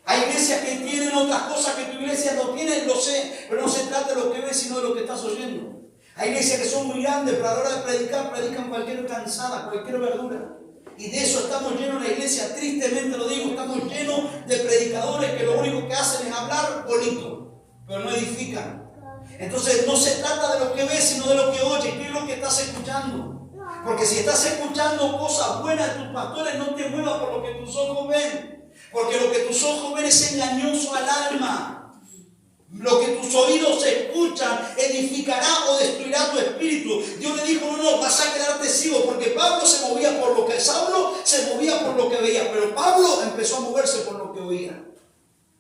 Hay iglesias que tienen otras cosas que tu iglesia no tiene, lo sé. Pero no se trata de lo que ves, sino de lo que estás oyendo. Hay iglesias que son muy grandes, pero a la hora de predicar, predican cualquier cansada, cualquier verdura. Y de eso estamos llenos en la iglesia, tristemente lo digo, estamos llenos de predicadores que lo único que hacen es hablar bonito, pero no edifican. Entonces no se trata de lo que ves, sino de lo que oyes. ¿Qué es lo que estás escuchando? Porque si estás escuchando cosas buenas de tus pastores, no te muevas por lo que tus ojos ven. Porque lo que tus ojos ven es engañoso al alma. Lo que tus oídos escuchan edificará o destruirá tu espíritu. Dios le dijo, no, vas a quedarte ciego, porque Pablo se movía por lo que Saulo se movía por lo que veía, pero Pablo empezó a moverse por lo que oía.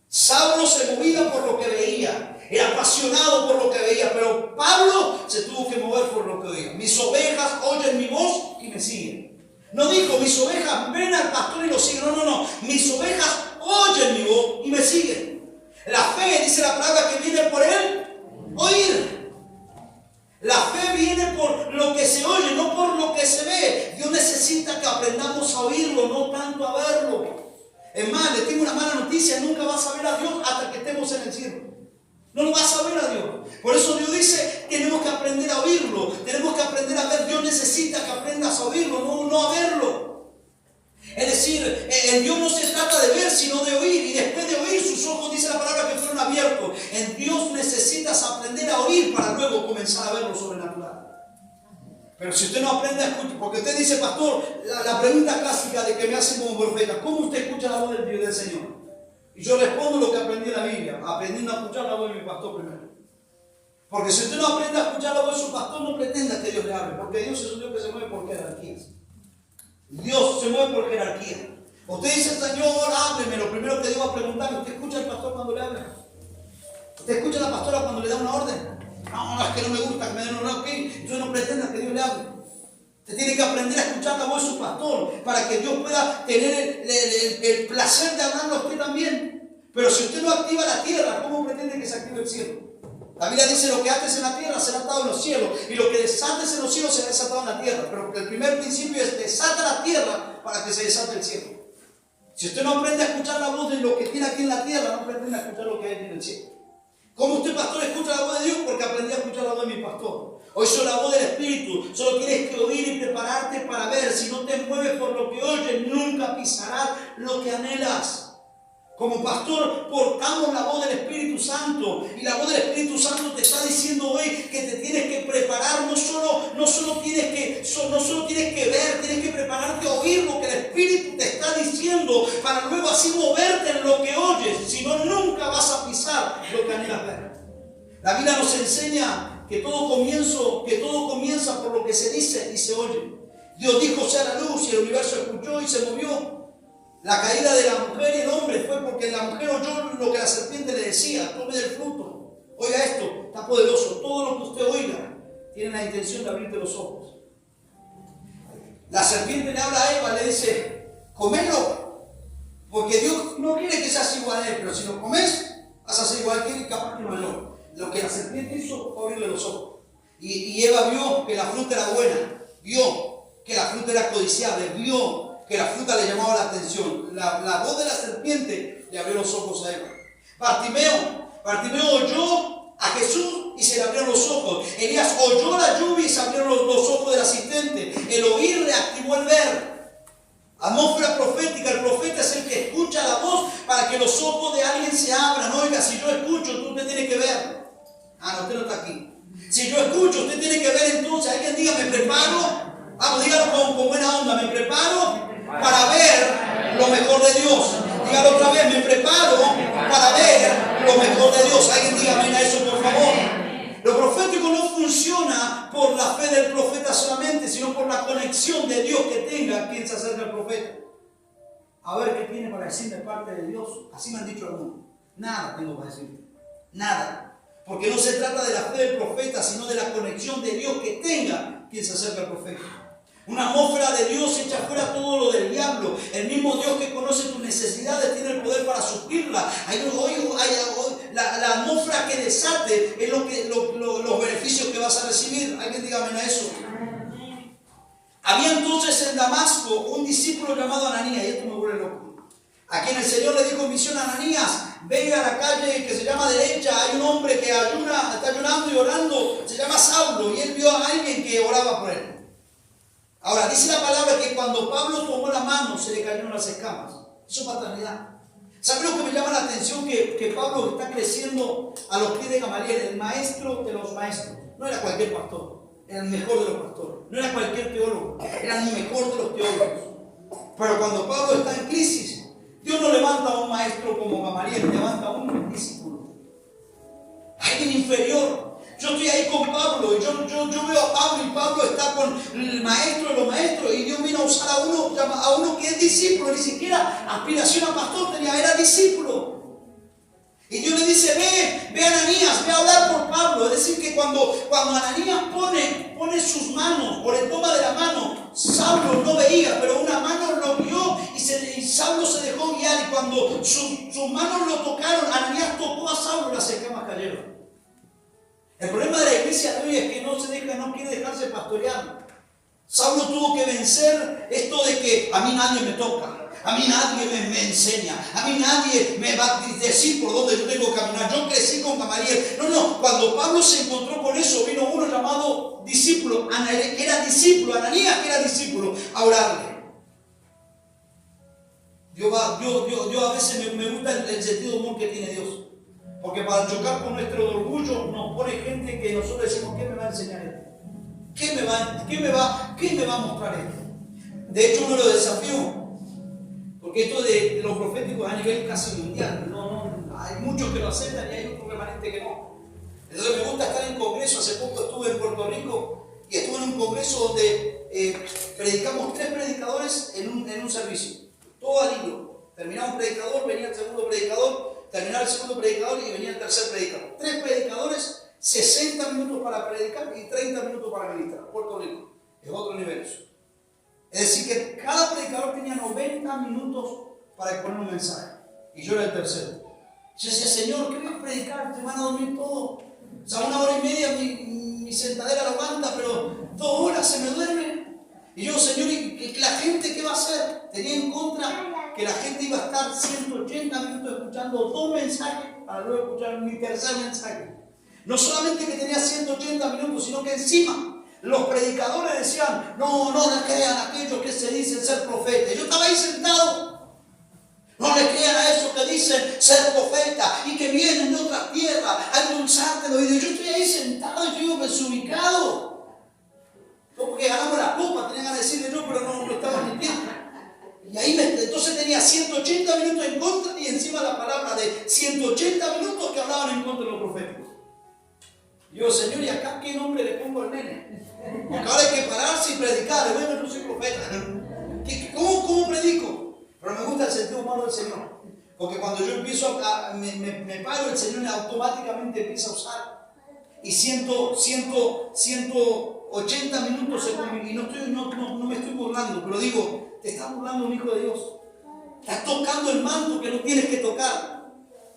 Saulo se movía por lo que veía, era apasionado por lo que veía, pero Pablo se tuvo que mover por lo que oía. Mis ovejas oyen mi voz y me siguen. No dijo, mis ovejas ven al pastor y lo siguen. No. Mis ovejas oyen mi voz y me siguen. La fe, dice la palabra, que viene por el oír. La fe viene por lo que se oye, no por lo que se ve. Dios necesita que aprendamos a oírlo, no tanto a verlo. Es más, le tengo una mala noticia, nunca vas a ver a Dios hasta que estemos en el cielo. No lo vas a ver a Dios. Por eso Dios dice, tenemos que aprender a oírlo, tenemos que aprender a ver. Dios necesita que aprendas a oírlo, no a verlo. Es decir, en Dios no se trata de ver, sino de oír. Y después de oír, sus ojos, dice la palabra, que fueron abiertos. En Dios necesitas aprender a oír para luego comenzar a ver lo sobrenatural. Pero si usted no aprende a escuchar, porque usted dice, pastor, la pregunta clásica de que me hacen como profeta, ¿cómo usted escucha la voz del Señor? Y yo respondo lo que aprendí en la Biblia, aprendiendo a escuchar la voz de mi pastor primero. Porque si usted no aprende a escuchar la voz de su pastor, no pretenda que Dios le hable, porque Dios es un Dios que se mueve por jerarquías. Dios se mueve por jerarquía. Usted dice, Señor, hábleme. Lo primero que debo preguntarle, ¿usted escucha al pastor cuando le habla? ¿Usted escucha a la pastora cuando le da una orden? No, es que no me gusta que me den una orden. Okay. Entonces no pretenda que Dios le hable. Usted tiene que aprender a escuchar la voz de su pastor para que Dios pueda tener el placer de hablarle a usted también. Pero si usted no activa la tierra, ¿cómo pretende que se active el cielo? La Biblia dice, lo que ates en la tierra será atado en los cielos, y lo que desates en los cielos será desatado en la tierra. Pero el primer principio es desata la tierra para que se desate el cielo. Si usted no aprende a escuchar la voz de lo que tiene aquí en la tierra, no aprende a escuchar lo que hay en el cielo. ¿Cómo usted, pastor, escucha la voz de Dios? Porque aprendí a escuchar la voz de mi pastor. Hoy soy la voz del Espíritu. Solo tienes que oír y prepararte para ver. Si no te mueves por lo que oyes, nunca pisarás lo que anhelas. Como pastor, portamos la voz del Espíritu Santo. Y la voz del Espíritu Santo te está diciendo hoy que te tienes que preparar. No solo tienes que ver, tienes que prepararte a oír lo que el Espíritu te está diciendo para luego así moverte en lo que oyes. Si no, nunca vas a pisar lo que anhelas ver. La Biblia nos enseña que todo comienza por lo que se dice y se oye. Dios dijo, sea la luz, y el universo escuchó y se movió. La caída de la mujer y el hombre fue porque la mujer oyó lo que la serpiente le decía, tome del fruto. Oiga esto, está poderoso. Todo lo que usted oiga tiene la intención de abrirte los ojos. La serpiente le habla a Eva, le dice, comelo, porque Dios no quiere que seas igual a él, pero si lo comes, vas a ser igual que él y capaz que mayor. Lo que la serpiente hizo fue abrirle los ojos. Y Eva vio que la fruta era buena, vio que la fruta era codiciable, vio que la fruta le llamaba la atención. La voz de la serpiente le abrió los ojos a Eva. Bartimeo oyó a Jesús y se le abrieron los ojos. Elías oyó la lluvia y se abrieron los ojos del asistente. El oír reactivó el ver. Atmósfera profética. El profeta es el que escucha la voz para que los ojos de alguien se abran. Oiga, si yo escucho, tú te tienes que ver. No, usted no está aquí. Si yo escucho, usted tiene que ver entonces. Alguien diga, me preparo. Vamos, dígalo con buena onda. Me preparo para ver lo mejor de Dios. Dígalo otra vez, me preparo para ver lo mejor de Dios. Alguien diga amén a eso, por favor. Lo profético no funciona por la fe del profeta solamente, sino por la conexión de Dios que tenga quien se acerca al profeta. A ver qué tiene para decir de parte de Dios. Así me han dicho algunos. Nada tengo para decir. Nada. Porque no se trata de la fe del profeta, sino de la conexión de Dios que tenga quien se acerca al profeta. Una atmósfera de Dios echa fuera todo lo del diablo. El mismo Dios que conoce tus necesidades tiene el poder para suplirla. La atmósfera que desate es los beneficios que vas a recibir. Alguien dígame a eso. Había entonces en Damasco un discípulo llamado Ananías, y esto me vuelve loco, a quien el Señor le dijo en misión a Ananías: venga a la calle que se llama derecha, hay un hombre que ayuna, está ayunando y orando, se llama Saulo, y él vio a alguien que oraba por él. Ahora, dice la palabra que cuando Pablo tomó la mano se le cayeron las escamas. Eso es paternidad. ¿Sabe lo que me llama la atención? Que Pablo está creciendo a los pies de Gamaliel, el maestro de los maestros. No era cualquier pastor, era el mejor de los pastores. No era cualquier teólogo, era el mejor de los teólogos. Pero cuando Pablo está en crisis, Dios no levanta a un maestro como Gamaliel, levanta a un discípulo. Alguien inferior. Yo estoy ahí con Pablo, y yo veo a Pablo, y Pablo está con el maestro de los maestros, y Dios vino a usar a uno que es discípulo, ni siquiera aspiración a pastor tenía, era discípulo. Y Dios le dice: ve Ananías, ve a hablar por Pablo. Es decir, que cuando Ananías pone sus manos, o le toma de la mano, Saulo no veía, pero una mano lo vio, y Saulo se dejó guiar, y cuando sus manos lo tocaron, Ananías tocó a Saulo y las escamas cayeron. El problema de la iglesia de hoy es que no quiere dejarse pastorear. Saulo tuvo que vencer esto de que a mí nadie me toca, a mí nadie me enseña, a mí nadie me va a decir por dónde yo tengo que caminar. Yo crecí con Gamaliel. No, cuando Pablo se encontró con eso, vino uno llamado discípulo, que era discípulo, Ananías, que era discípulo, a orarle. Yo a veces me gusta el sentido de humor que tiene Dios. Porque para chocar con nuestro orgullo nos pone gente que nosotros decimos: ¿qué me va a enseñar esto? ¿Qué me va a mostrar esto? De hecho, uno lo desafió, porque esto de los proféticos a nivel casi mundial, hay muchos que lo aceptan y hay otro remanente que no. Entonces me gusta estar en congreso. Hace poco estuve en Puerto Rico y estuve en un congreso donde predicamos 3 predicadores en un servicio, todo al hilo. Terminaba un predicador, venía el segundo predicador, terminaba el segundo predicador y venía el tercer predicador. 3 predicadores, 60 minutos para predicar y 30 minutos para ministrar. Puerto Rico es otro nivel eso. Es decir, que cada predicador tenía 90 minutos para exponer un mensaje, y yo era el tercero. Yo decía: Señor, ¿qué vas a predicar? Te van a dormir todo. O sea, 1 hora y media mi sentadera lo aguanta, pero 2 horas se me duerme. Y yo: Señor, ¿y la gente qué va a hacer? Tenía en contra que la gente iba a estar 180 minutos escuchando 2 mensajes para luego escuchar mi tercer mensaje. No solamente que tenía 180 minutos, sino que encima los predicadores decían: no le crean a aquellos que se dicen ser profetas. Yo estaba ahí sentado: no le crean a esos que dicen ser profeta y que vienen de otra tierra a endulzarte los oídos. Yo estoy ahí sentado y yo digo: desubicado. No, porque ganamos la copa, tenían que decirle yo, pero no estaba ni bien. Y ahí entonces tenía 180 minutos en contra, y encima la palabra de 180 minutos que hablaban en contra de los proféticos. Y yo: Señor, ¿y acá qué nombre le pongo al nene? Porque ahora hay que pararse y predicar. Bueno, yo soy profeta. ¿Cómo predico? Pero me gusta el sentido humano del Señor. Porque cuando yo empiezo me paro, el Señor automáticamente empieza a usar. Y 180 minutos y no me estoy burlando, pero digo: te estás burlando un hijo de Dios. Estás tocando el manto que no tienes que tocar.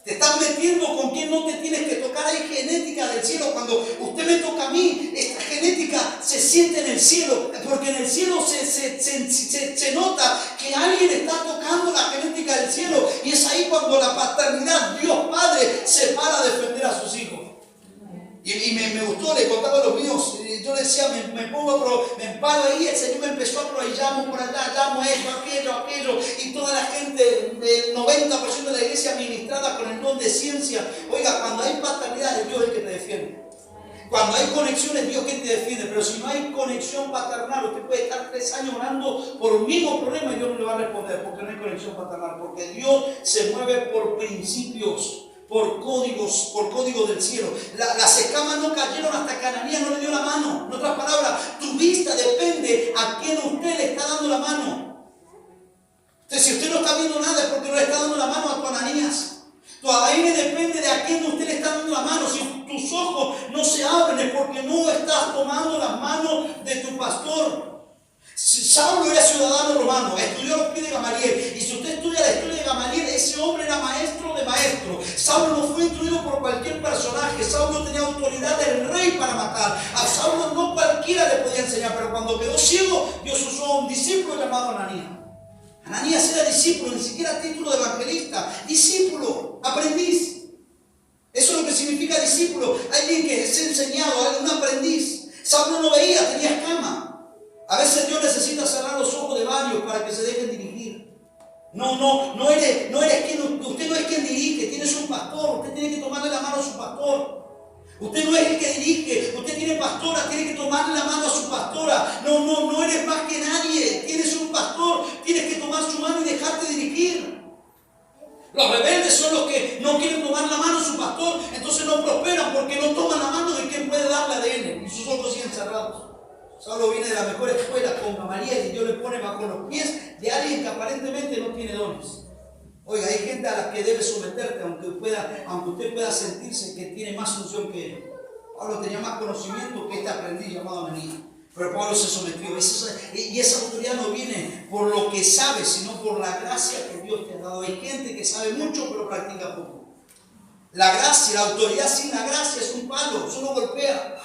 Te estás metiendo con quien no te tienes que tocar. Hay genética del cielo. Cuando usted me toca a mí, esta genética se siente en el cielo. Porque en el cielo se nota que alguien está tocando la genética del cielo. Y es ahí cuando la paternidad, Dios Padre, se para a defender a sus hijos. Y me gustó, le contaba a los míos. Yo le decía: me paro ahí, el Señor me empezó a probar, llamo por allá, llamo esto, aquello, y toda la gente, el 90% de la iglesia ministrada con el don de ciencia. Oiga, cuando hay paternidad, es Dios el que te defiende. Cuando hay conexiones, Dios quien te defiende, pero si no hay conexión paternal, usted puede estar 3 años orando por un mismo problema y Dios no le va a responder, porque no hay conexión paternal, porque Dios se mueve por principios, por códigos del cielo. Las escamas no cayeron hasta que Ananías no le dio la mano. En otras palabras, tu vista depende a quién usted le está dando la mano. Entonces, si usted no está viendo nada es porque no le está dando la mano a tu Ananías. Tu ADN depende de a quién usted le está dando la mano. Si tus ojos no se abren es porque no estás tomando las manos de tu pastor. Saulo era ciudadano romano, estudió los pies de Gamaliel. Y si usted estudia la historia de Gamaliel, ese hombre era maestro de maestros. Saulo no fue instruido por cualquier personaje. Saulo tenía autoridad del rey para matar. A Saulo no cualquiera le podía enseñar, pero cuando quedó ciego, Dios usó a un discípulo llamado Ananías. Ananías era discípulo, ni siquiera título de evangelista. Discípulo, aprendiz. Eso es lo que significa discípulo. Alguien que es enseñado, un aprendiz. Saulo no veía, tenía escama. A veces Dios necesita cerrar los ojos de varios para que se dejen dirigir. No eres quien, usted no es quien dirige, tienes un pastor, usted tiene que tomarle la mano a su pastor. Usted no es el que dirige, usted tiene pastora, tiene que tomarle la mano a su pastora. No eres más que nadie, tienes un pastor, tienes que tomar su mano y dejarte dirigir. Los rebeldes son los que no quieren tomar la mano a su pastor, entonces no prosperan porque no toman la mano de quien puede darle ADN y sus ojos siguen cerrados. Saulo viene de la mejor escuela con Gamaliel y Dios le pone bajo los pies de alguien que aparentemente no tiene dones. Oiga, hay gente a la que debe someterte, aunque usted pueda sentirse que tiene más unción que él. Pablo tenía más conocimiento que este aprendiz llamado Ananías, pero Pablo se sometió. Y esa autoridad no viene por lo que sabe, sino por la gracia que Dios te ha dado. Hay gente que sabe mucho, pero practica poco. La gracia, la autoridad sin la gracia es un palo, solo golpea.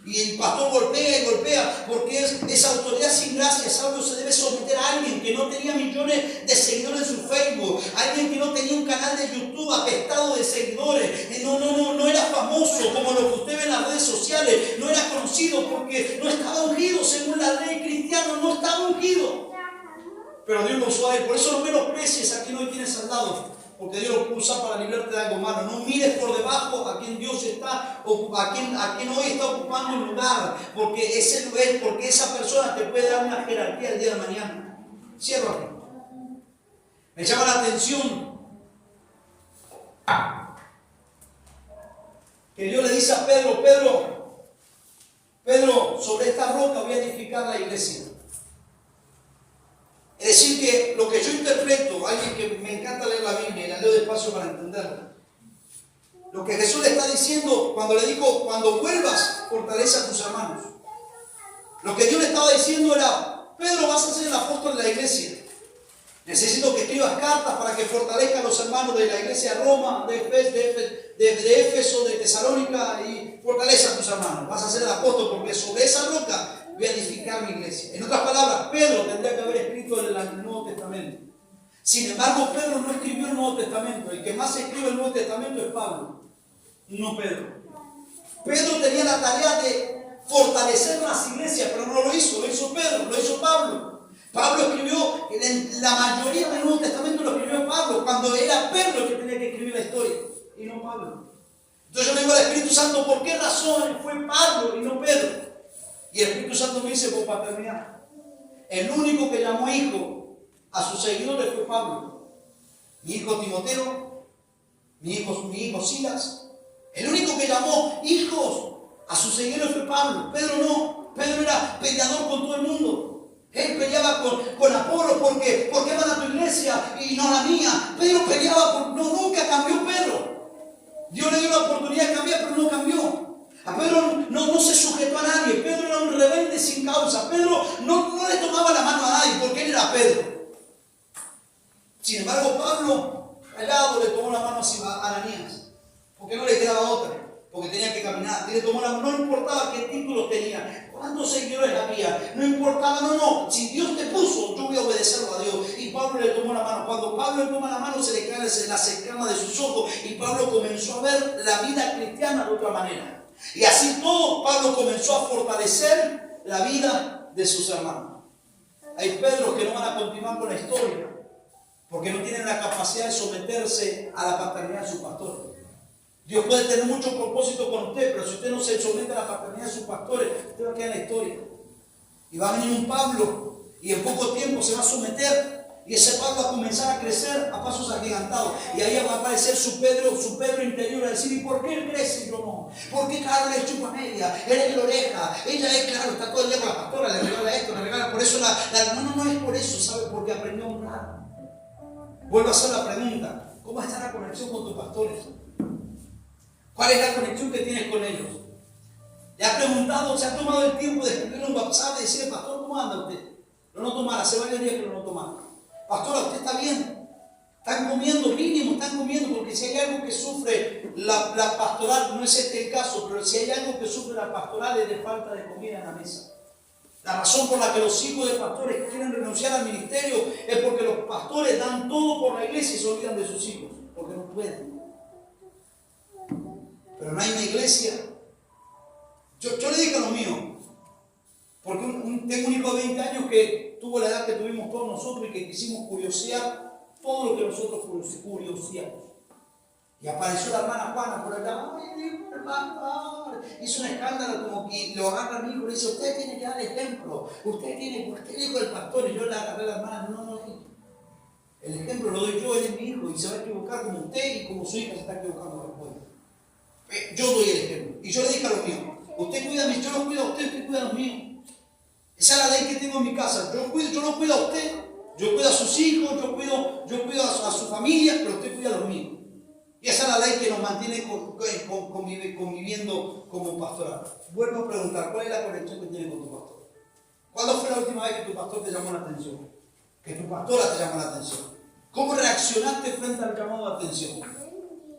Y el pastor golpea y golpea, porque esa autoridad sin gracia. Saulo se debe someter a alguien que no tenía millones de seguidores en su Facebook, alguien que no tenía un canal de YouTube apestado de seguidores, no era famoso como lo que usted ve en las redes sociales, no era conocido porque no estaba ungido según la ley cristiana, no estaba ungido. Pero Dios lo usó a él, por eso no menosprecies a quien hoy tiene saldados. Porque Dios lo puede usar para librarte de algo malo. No mires por debajo a quien Dios está, a quien hoy está ocupando un lugar. Porque ese lugar, porque esa persona te puede dar una jerarquía el día de mañana. Cierro aquí. Me llama la atención que Dios le dice a Pedro, sobre esta roca voy a edificar la iglesia. Es decir, que lo que yo interpreto, alguien que me encanta leer la Biblia y la leo despacio para entenderla, lo que Jesús le está diciendo cuando le dijo, cuando vuelvas, fortalece a tus hermanos. Lo que Dios le estaba diciendo era, Pedro, vas a ser el apóstol de la iglesia. Necesito que escribas cartas para que fortalezca a los hermanos de la iglesia de Roma, de Éfeso, de Tesalónica, y fortalece a tus hermanos. Vas a ser el apóstol porque sobre esa roca voy a edificar mi iglesia. En otras palabras, Pedro tendría que haber escrito el Nuevo Testamento. Sin embargo, Pedro no escribió el Nuevo Testamento. El que más escribe el Nuevo Testamento es Pablo, no Pedro. Pedro tenía la tarea de fortalecer las iglesias, pero no lo hizo Pedro, lo hizo Pablo. Pablo escribió, la mayoría del Nuevo Testamento lo escribió Pablo, cuando era Pedro el que tenía que escribir la historia, y no Pablo. Entonces yo le digo al Espíritu Santo, ¿por qué razón fue Pablo y no Pedro? Y el Espíritu Santo me dice, por paternidad. El único que llamó hijo a sus seguidores fue Pablo. Mi hijo Timoteo, mi hijo Silas. El único que llamó hijos a sus seguidores fue Pablo. Pedro no. Pedro era peleador con todo el mundo. Él peleaba con Apolo porque van a tu iglesia y no a la mía. Pedro peleaba nunca cambió Pedro. Dios le dio la oportunidad de cambiar, pero no cambió. A Pedro no se sujetó a nadie. Pedro era un rebelde sin causa. Pedro no le tomaba la mano a nadie porque él era Pedro. Sin embargo, Pablo, callado, le tomó la mano a Ananías. Porque no le quedaba otra. Porque tenía que caminar. Le tomó la mano. No importaba qué títulos tenía, cuántos seguidores había. No importaba, no. Si Dios te puso, yo voy a obedecerlo a Dios. Y Pablo le tomó la mano. Cuando Pablo le toma la mano, se le cae las escamas de sus ojos. Y Pablo comenzó a ver la vida cristiana de otra manera. Y así todo, Pablo comenzó a fortalecer la vida de sus hermanos. Hay Pedros que no van a continuar con la historia porque no tienen la capacidad de someterse a la paternidad de su pastor. Dios puede tener muchos propósitos con usted, pero si usted no se somete a la paternidad de sus pastores, usted va a quedar en la historia. Y va a venir un Pablo y en poco tiempo se va a someter. Y ese Pablo va a comenzar a crecer a pasos agigantados. Y ahí va a aparecer su Pedro interior a decir, ¿y por qué él crece y yo no? ¿Por qué Carlos es chupa media? Él es la oreja. Ella es, claro, está todo el día con la pastora, le regala esto, le regala. Por eso no es por eso, ¿sabe? Porque aprendió a honrar. Vuelvo a hacer la pregunta. ¿Cómo está la conexión con tus pastores? ¿Cuál es la conexión que tienes con ellos? ¿Le ha preguntado, se ha tomado el tiempo de escribirle un WhatsApp y decirle, pastor, ¿cómo anda usted? Lo noto mal, hace varios días que lo noto mal. Pastora, ¿usted está bien? Están comiendo, mínimo, están comiendo, porque si hay algo que sufre la pastoral, no es este el caso, pero si hay algo que sufre la pastoral es de falta de comida en la mesa. La razón por la que los hijos de pastores quieren renunciar al ministerio es porque los pastores dan todo por la iglesia y se olvidan de sus hijos, porque no pueden. Pero no hay una iglesia. Yo le dije a los míos, porque tengo un hijo de 20 años que tuvo la edad que tuvimos todos nosotros y que quisimos curiosear todo lo que nosotros curioseamos. Y apareció la hermana Juana por allá, hizo un escándalo como que lo agarra a mi hijo y le dice, usted tiene que dar ejemplo, usted es hijo del pastor. Y yo le agarré a la hermana, no, el ejemplo lo doy yo, él es mi hijo y se va a equivocar como usted y como su hija se está equivocando después. Yo doy el ejemplo. Y yo le dije a los míos, usted cuida a mí, yo los cuido a usted cuida a los míos. Esa es la ley que tengo en mi casa. Yo lo cuido a usted, yo cuido a sus hijos, yo cuido a su familia, pero usted cuida a los míos. Y esa es la ley que nos mantiene conviviendo como pastoral. Vuelvo a preguntar, ¿cuál es la conexión que tiene con tu pastor? ¿Cuándo fue la última vez que tu pastor te llamó la atención? Que tu pastora te llamó la atención. ¿Cómo reaccionaste frente al llamado de atención?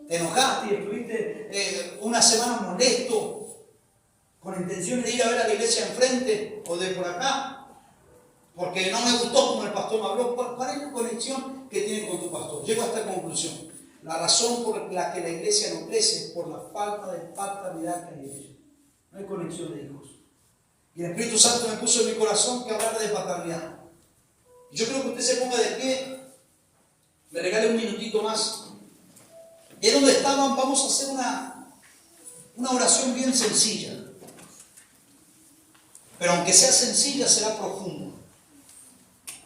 ¿Te enojaste y estuviste una semana molesto, con intención de ir a ver a la iglesia enfrente o de por acá? Porque no me gustó como el pastor me habló. ¿Cuál es la conexión que tiene con tu pastor? Llego a esta conclusión. La razón por la que la iglesia no crece es por la falta de paternidad que hay en ella. No hay conexión de hijos. Y el Espíritu Santo me puso en mi corazón que hablar de paternidad. Yo creo que usted se ponga de pie, me regale un minutito más. Y es donde estaban, vamos a hacer una oración bien sencilla. Pero aunque sea sencilla, será profunda.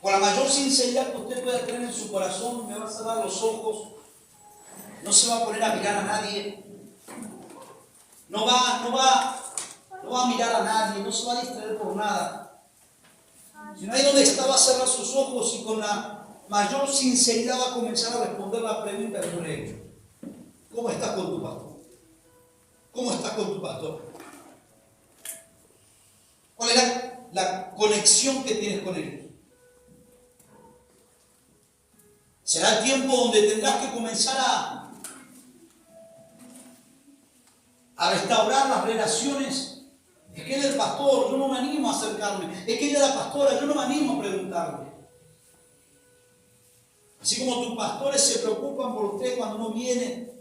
Con la mayor sinceridad que usted pueda tener en su corazón, me va a cerrar los ojos. No se va a poner a mirar a nadie. No va a mirar a nadie. No se va a distraer por nada. Sino ahí donde está va a cerrar sus ojos y con la mayor sinceridad va a comenzar a responder la pregunta que yo le he hecho. ¿Cómo estás con tu pastor? ¿Cómo estás con tu pastor? ¿Cuál es la conexión que tienes con ellos? Será el tiempo donde tendrás que comenzar a restaurar las relaciones. Es que él es el pastor, yo no me animo a acercarme. Es que ella es la pastora, yo no me animo a preguntarle. Así como tus pastores se preocupan por usted cuando no viene,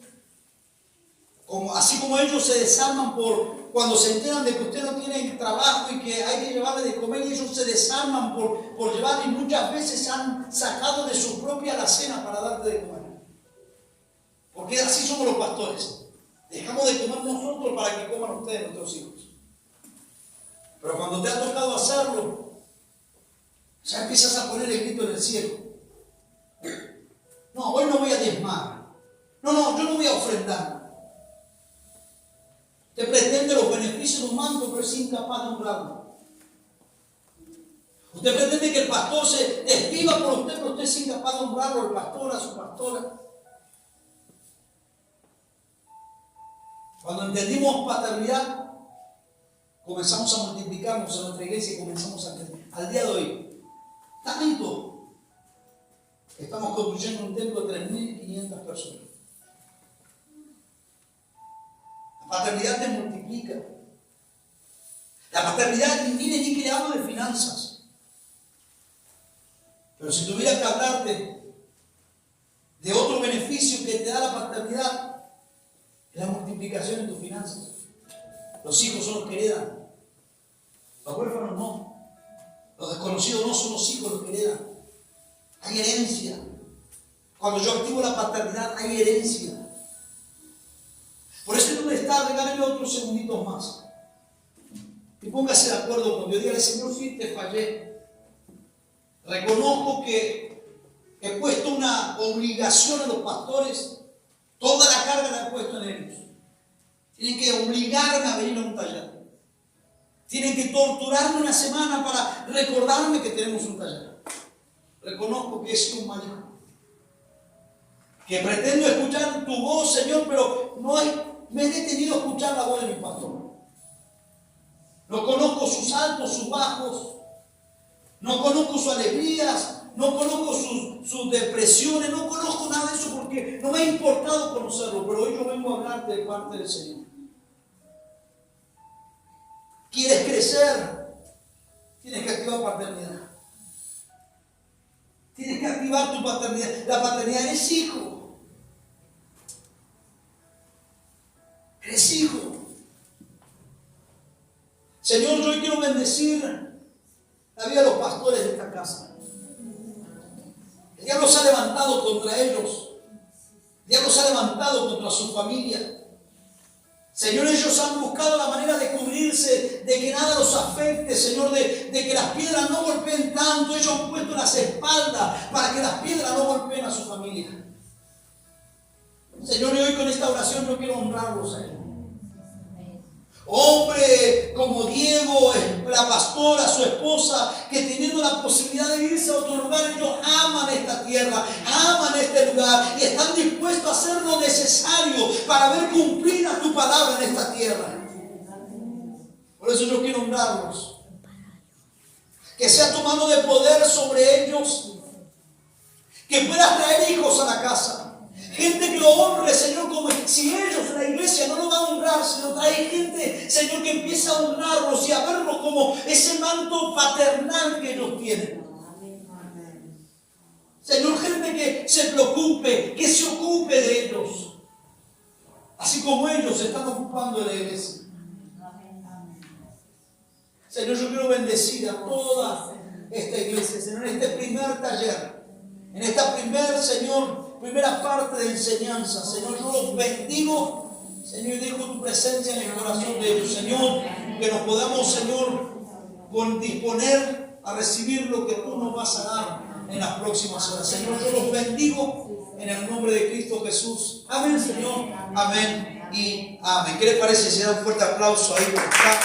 así como ellos se desarman cuando se enteran de que usted no tiene trabajo y que hay que llevarle de comer, y ellos se desarman por llevarle, y muchas veces han sacado de su propia alacena para darte de comer. Porque así somos los pastores. Dejamos de comer nosotros para que coman ustedes, nuestros hijos. Pero cuando te ha tocado hacerlo, ya empiezas a poner el grito en el cielo. No, hoy no voy a diezmar. No, yo no voy a ofrendar. Te pretende los beneficios de un manto, pero es incapaz de honrarlo. Usted pretende que el pastor se desviva por usted, pero usted es incapaz de honrarlo, el pastor, a su pastora. Cuando entendimos paternidad, comenzamos a multiplicarnos en nuestra iglesia y comenzamos a crecer. Al día de hoy, tanto, estamos construyendo un templo de 3.500 personas. La paternidad te multiplica. La paternidad, mire, ni que le hablo de finanzas. Pero si tuviera que hablarte de otro beneficio que te da la paternidad, es la multiplicación en tus finanzas. Los hijos son los que heredan. Los huérfanos no. Los desconocidos no son los hijos los que heredan. Hay herencia. Cuando yo activo la paternidad, hay herencia. Por eso donde está, regáleme otros segunditos más. Y póngase de acuerdo con Dios. Dígale, Señor, sí te fallé. Reconozco que he puesto una obligación a los pastores. Toda la carga la he puesto en ellos. Tienen que obligarme a venir a un taller. Tienen que torturarme una semana para recordarme que tenemos un taller. Reconozco que he sido un mal hijo. Que pretendo escuchar tu voz, Señor, pero me he detenido a escuchar la voz de mi pastor. No conozco sus altos, sus bajos. No conozco sus alegrías. No conozco sus depresiones. No conozco nada de eso porque no me ha importado conocerlo. Pero hoy yo vengo a hablarte de parte del Señor. ¿Quieres crecer? Tienes que activar paternidad. Tienes que activar tu paternidad. La paternidad, eres hijo. Eres hijo. Señor, yo hoy quiero bendecir la vida de los pastores de esta casa. El diablo se ha levantado contra ellos. El diablo se ha levantado contra su familia. Señor, ellos han buscado la manera de cubrirse, de que nada los afecte, Señor, de que las piedras no golpeen tanto. Ellos han puesto las espaldas para que las piedras no golpeen a su familia. Señor, y hoy con esta oración yo quiero honrarlos, Señor. Hombre como Diego, la pastora, su esposa, que teniendo la posibilidad de irse a otro lugar, ellos aman esta tierra, aman este lugar y están dispuestos a hacer lo necesario para ver cumplida tu palabra en esta tierra. Por eso yo quiero honrarlos. Que sea tu mano de poder sobre ellos, que puedas traer hijos a la casa. Gente que lo honre, Señor, como si ellos, la iglesia, no lo va a honrar, sino trae gente, Señor, que empieza a honrarlos y a verlos como ese manto paternal que ellos tienen. Señor, gente que se preocupe, que se ocupe de ellos, así como ellos se están ocupando de la iglesia. Señor, yo quiero bendecir a toda esta iglesia, Señor, en este primer taller, en esta primera parte de enseñanza. Señor, yo los bendigo, Señor, y dejo tu presencia en el corazón de ellos, Señor, que nos podamos, Señor, disponer a recibir lo que tú nos vas a dar en las próximas horas. Señor, yo los bendigo en el nombre de Cristo Jesús. Amén, Señor. Amén y amén. ¿Qué les parece si da un fuerte aplauso ahí por acá?